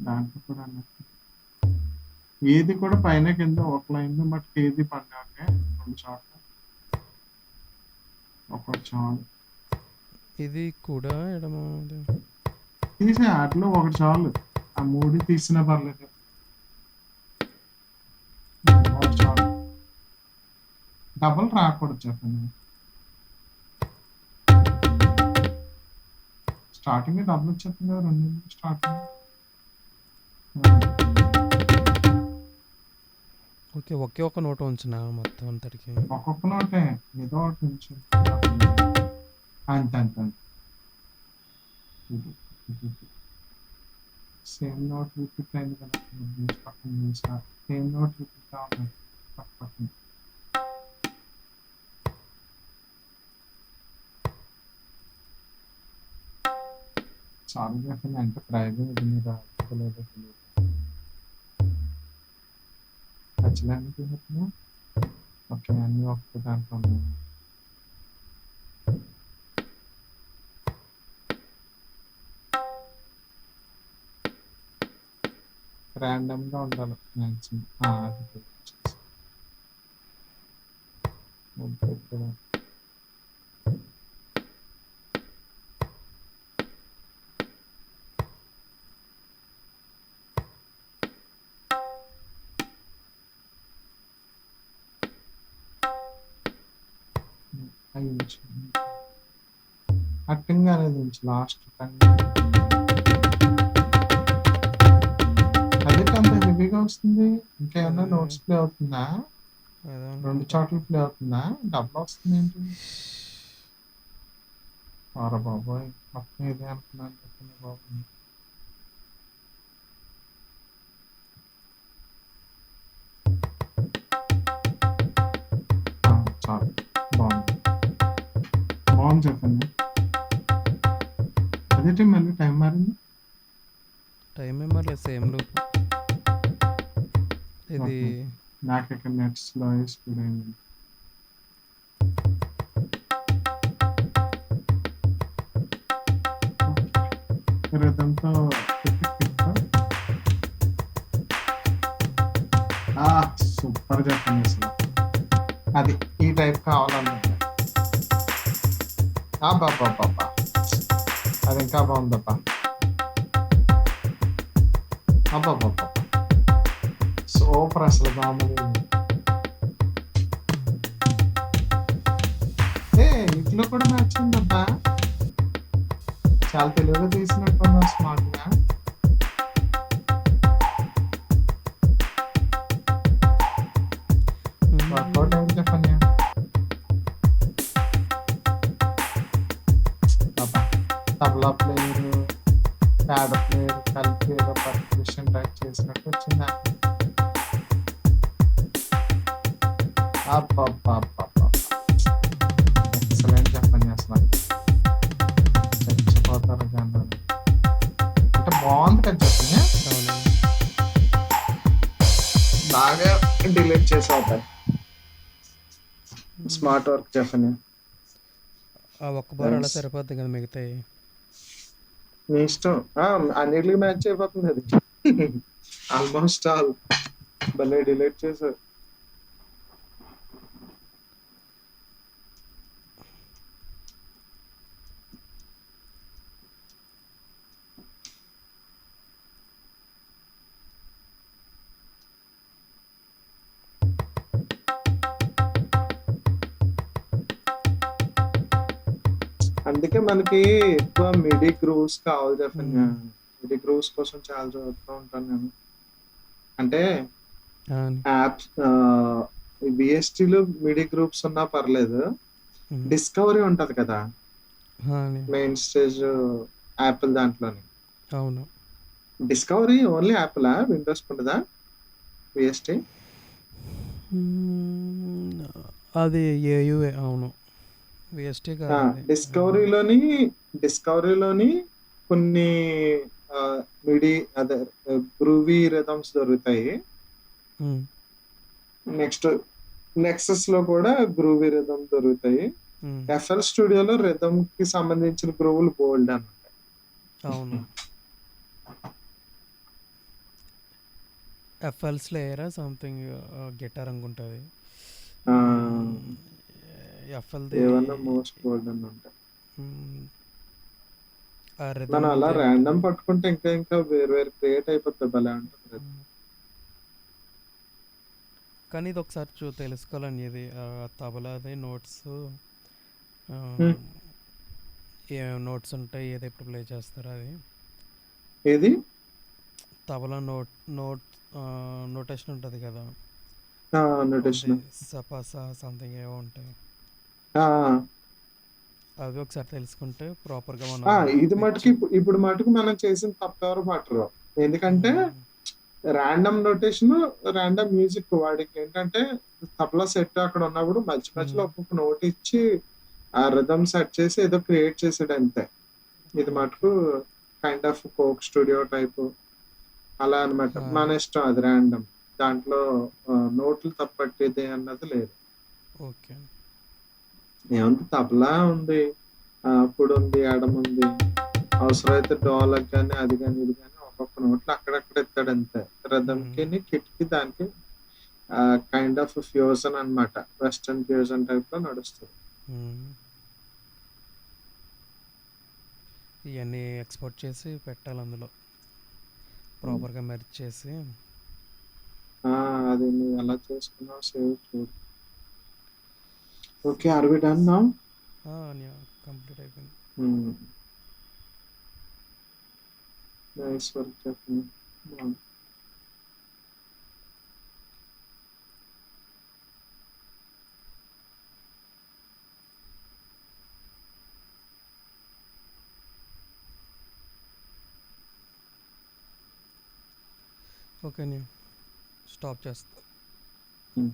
దాంట్లో కూడా ఏది కూడా పైన కింద ఒక లైన్ మటుకు ఏది పడ్డాకే 2 చోట్ల ఒకటి చాలు. ఇది కూడా ఎడమ తీసే ఆటలో ఒకటి చాలు. ఆ 3 తీసినా పర్లేదు, ఒకటి చాలు. డబుల్ రాకూడదు చెప్పండి. స్టార్టింగ్ డబుల్ వచ్చేస్తుంది కదా, 2 స్టార్టింగ్. ఓకే, ఒకే ఒక నోట్ ఉంచిన మొత్తం అంతటికి. ఒక్కొక్క నోటే ఏదో ఒకటి ఉంచు. అంతే సేమ్ నోట్ రిపీట్ అయింది కదా, పక్కన చూసా సేమ్ నోట్ రిపీట్ అవుతుంది పక్కన. సాల్వ్ చేసిన అంటే ప్రయోగం ఇది మీద లేదో తెలియదు. ఖచ్చితంగా ఓకే, అన్నీ ఒక్క దాంట్లో ఉన్నాయి. ర్యాండమ్ గా ఉండాలి మ్యాక్సిమం. అది వచ్చేసి. ఓకే, ఇక్కడ అవి ఉంచు. కట్టింగ్ అనేది ఉంచు లాస్ట్ టైం. అదే అంత హెవీగా వస్తుంది. ఇంకేమన్నా నోట్స్ ప్లే అవుతుందా? అదే 2 అనుకుంటా. చోట్ల ప్లే అవుతుందా? డబ్బులు వస్తుంది ఏంటి? వారా బాబోయ్, మొత్తం ఇదే అనుకున్నాను చెప్పండి బాబు. చాలు, బాగుంది బాగుంది చెప్పండి. అదేంటి మళ్ళీ టైం మారింది? టైం ఏం మారలేదు, సేమ్ లూప్. ఇది ఓకే, నాకు ఇక్కడ నెట్ స్లో స్పీడ్ అయింది. రిథంతో సూపర్ చెప్పండి అసలు. అది ఈ టైప్ కావాలన్నమాట. బాబా, అది ఇంకా బాగుందబ్బా. అబ్బాబ్బా, సూపర్ అసలు మామూలు. ఇంట్లో కూడా మ్యాచ్ ఉందబ్బా. చాలా తెలివిగా తీసినట్టున్నా, స్మార్ట్ గా. వర్కౌట్ అయింది చెప్పండి. తబలా ప్లేయర్, ప్యాడ్ ప్లేయర్ కలిపి ఏదో పర్క్యూషన్ టైప్ చేసినట్టు వచ్చింది. ఎక్సలెంట్ చెప్పండి అసలు. చచ్చిపోతారు జనాలు. అంటే బాగుంది కదా చెప్పండి. అవును. బాగా డిలీట్ చేసి అవుతాయి. స్మార్ట్ వర్క్ చెప్పండి. ఆ ఒక్క బార్ అలా సరిపోద్ది కదా మిగతాయి. మీ ఇష్టం. అన్నిటికి మ్యాచ్ అయిపోతుంది అది. ఆల్మోస్ట్ ఆల్ భలే డిలీట్ చేశారు. అందుకే మనకి ఎక్కువ మిడి గ్రూవ్స్ కావాలి చెప్పండి. మిడి గ్రూవ్స్ కోసం చాలా చదువుతూ ఉంటాను నేను. అంటే యాప్స్ బిఎస్టీలో మిడి గ్రూప్స్ ఉన్నా పర్లేదు. డిస్కవరీ ఉంటది కదా మెయిన్ స్టేజ్ యాపిల్ దాంట్లోని. అవును. డిస్కవరీ ఓన్లీ యాపిల్, విండోస్ ఉండదా బిఎస్టీ? అది ఏయుఏ. అవును, విఎస్టీ కాదు. డిస్కవరీలోని కొన్ని మిడి అదే గ్రూవీ రిథమ్స్ దొరుకుతాయి. నెక్స్ట్ నెక్సస్ లో కూడా గ్రూవీ రిథమ్ దొరుకుతాయి. ఎఫ్ఎల్ స్టూడియోలో రిథమ్ కి సంబంధించిన గ్రూవులు బోల్డ్ అన్నమాట. అవును. ఎఫ్ఎల్ స్లేయర్ సంథింగ్ గిటార్ అనుకుంటుంది. ఎఫ్ఎల్ ఏమన్నా మోస్ట్ బోల్డ్ అని ఉంటాయి. ఆ మనం రిథమ్ అలా ఉంది ర్యాండమ్ ఉంటుంది. పట్టుకుంటే ఇంకా ఇంకా వేరు వేరు క్రియేట్ అయిపోతుంది. భలే ఉంటుంది. కానీ ఇది ఒకసారి తెలుసుకోవాలని, ఇది తబలాది నోట్స్ ఏ నోట్స్ ఉంటాయి, ఏది ఎప్పుడు ప్లే చేస్తారో అది. ఏది తబలా నోటేషన్ ఉంటుంది కదా, నోటేషన్ సపాసా సంథింగ్ ఏవో ఉంటాయి. అవి ఒకసారి తెలుసుకుంటే ప్రాపర్గా ఆ! మనం ఇది మటుకు పిక్చర్. ఇప్పుడు మటుకు మనం చేసిన తప్పెవరు పట్టరు. ఎందుకంటే హ్మ్. రాండమ్ నొటేషన్, రాండమ్ మ్యూజిక్ వాడికేంటంటే తబలా సెట్ అక్కడ ఉన్నప్పుడు మధ్య మధ్యలో హ్మ్. ఒక్కొక్క నోట్ ఇచ్చి ఆ రిథమ్ సెట్ చేసి ఏదో క్రియేట్ చేసాడంతే. ఇది ఓకే. మటుకు kind of coke studio type అలా అన్నమాట. ఆ! మన ఇష్టం అది రాండమ్. దాంట్లో నోట్లు తప్పట్టేది అన్నది లేదు. ఓకే. ఏముంది తబలా ఉంది, కుడుంది, ఎడముంది. అవసరమైతే డోలక్ గాని, అది గాని, ఇది గాని ఒక్కొక్క నోట్లు అక్కడక్కడ ఎత్తాడంతే. హ్మ్. రిథమ్‌కిని, కిట్‌కి దానికి కైండ్ ఆఫ్ ఫ్యూజన్ అన్నమాట. వెస్టర్న్ ఫ్యూజన్ టైప్‌లో నడుస్తది. హ్మ్. ఇయన్నీ ఎక్స్‌పోర్ట్ చేసి పెట్టాలి అందులో. హ్మ్. ప్రాపర్‌గా మెర్జ్ చేసి. ఆ! అది నువ్వు ఎలా చేసుకున్నావో సేవ్ చూడు. Okay. Are we done now? Complete అయిపోయింది. హ్మ్. నైస్ వర్క్ చెప్పండి. బావుంది. ఓకే. నేను స్టాప్ చేస్తా. హ్మ్.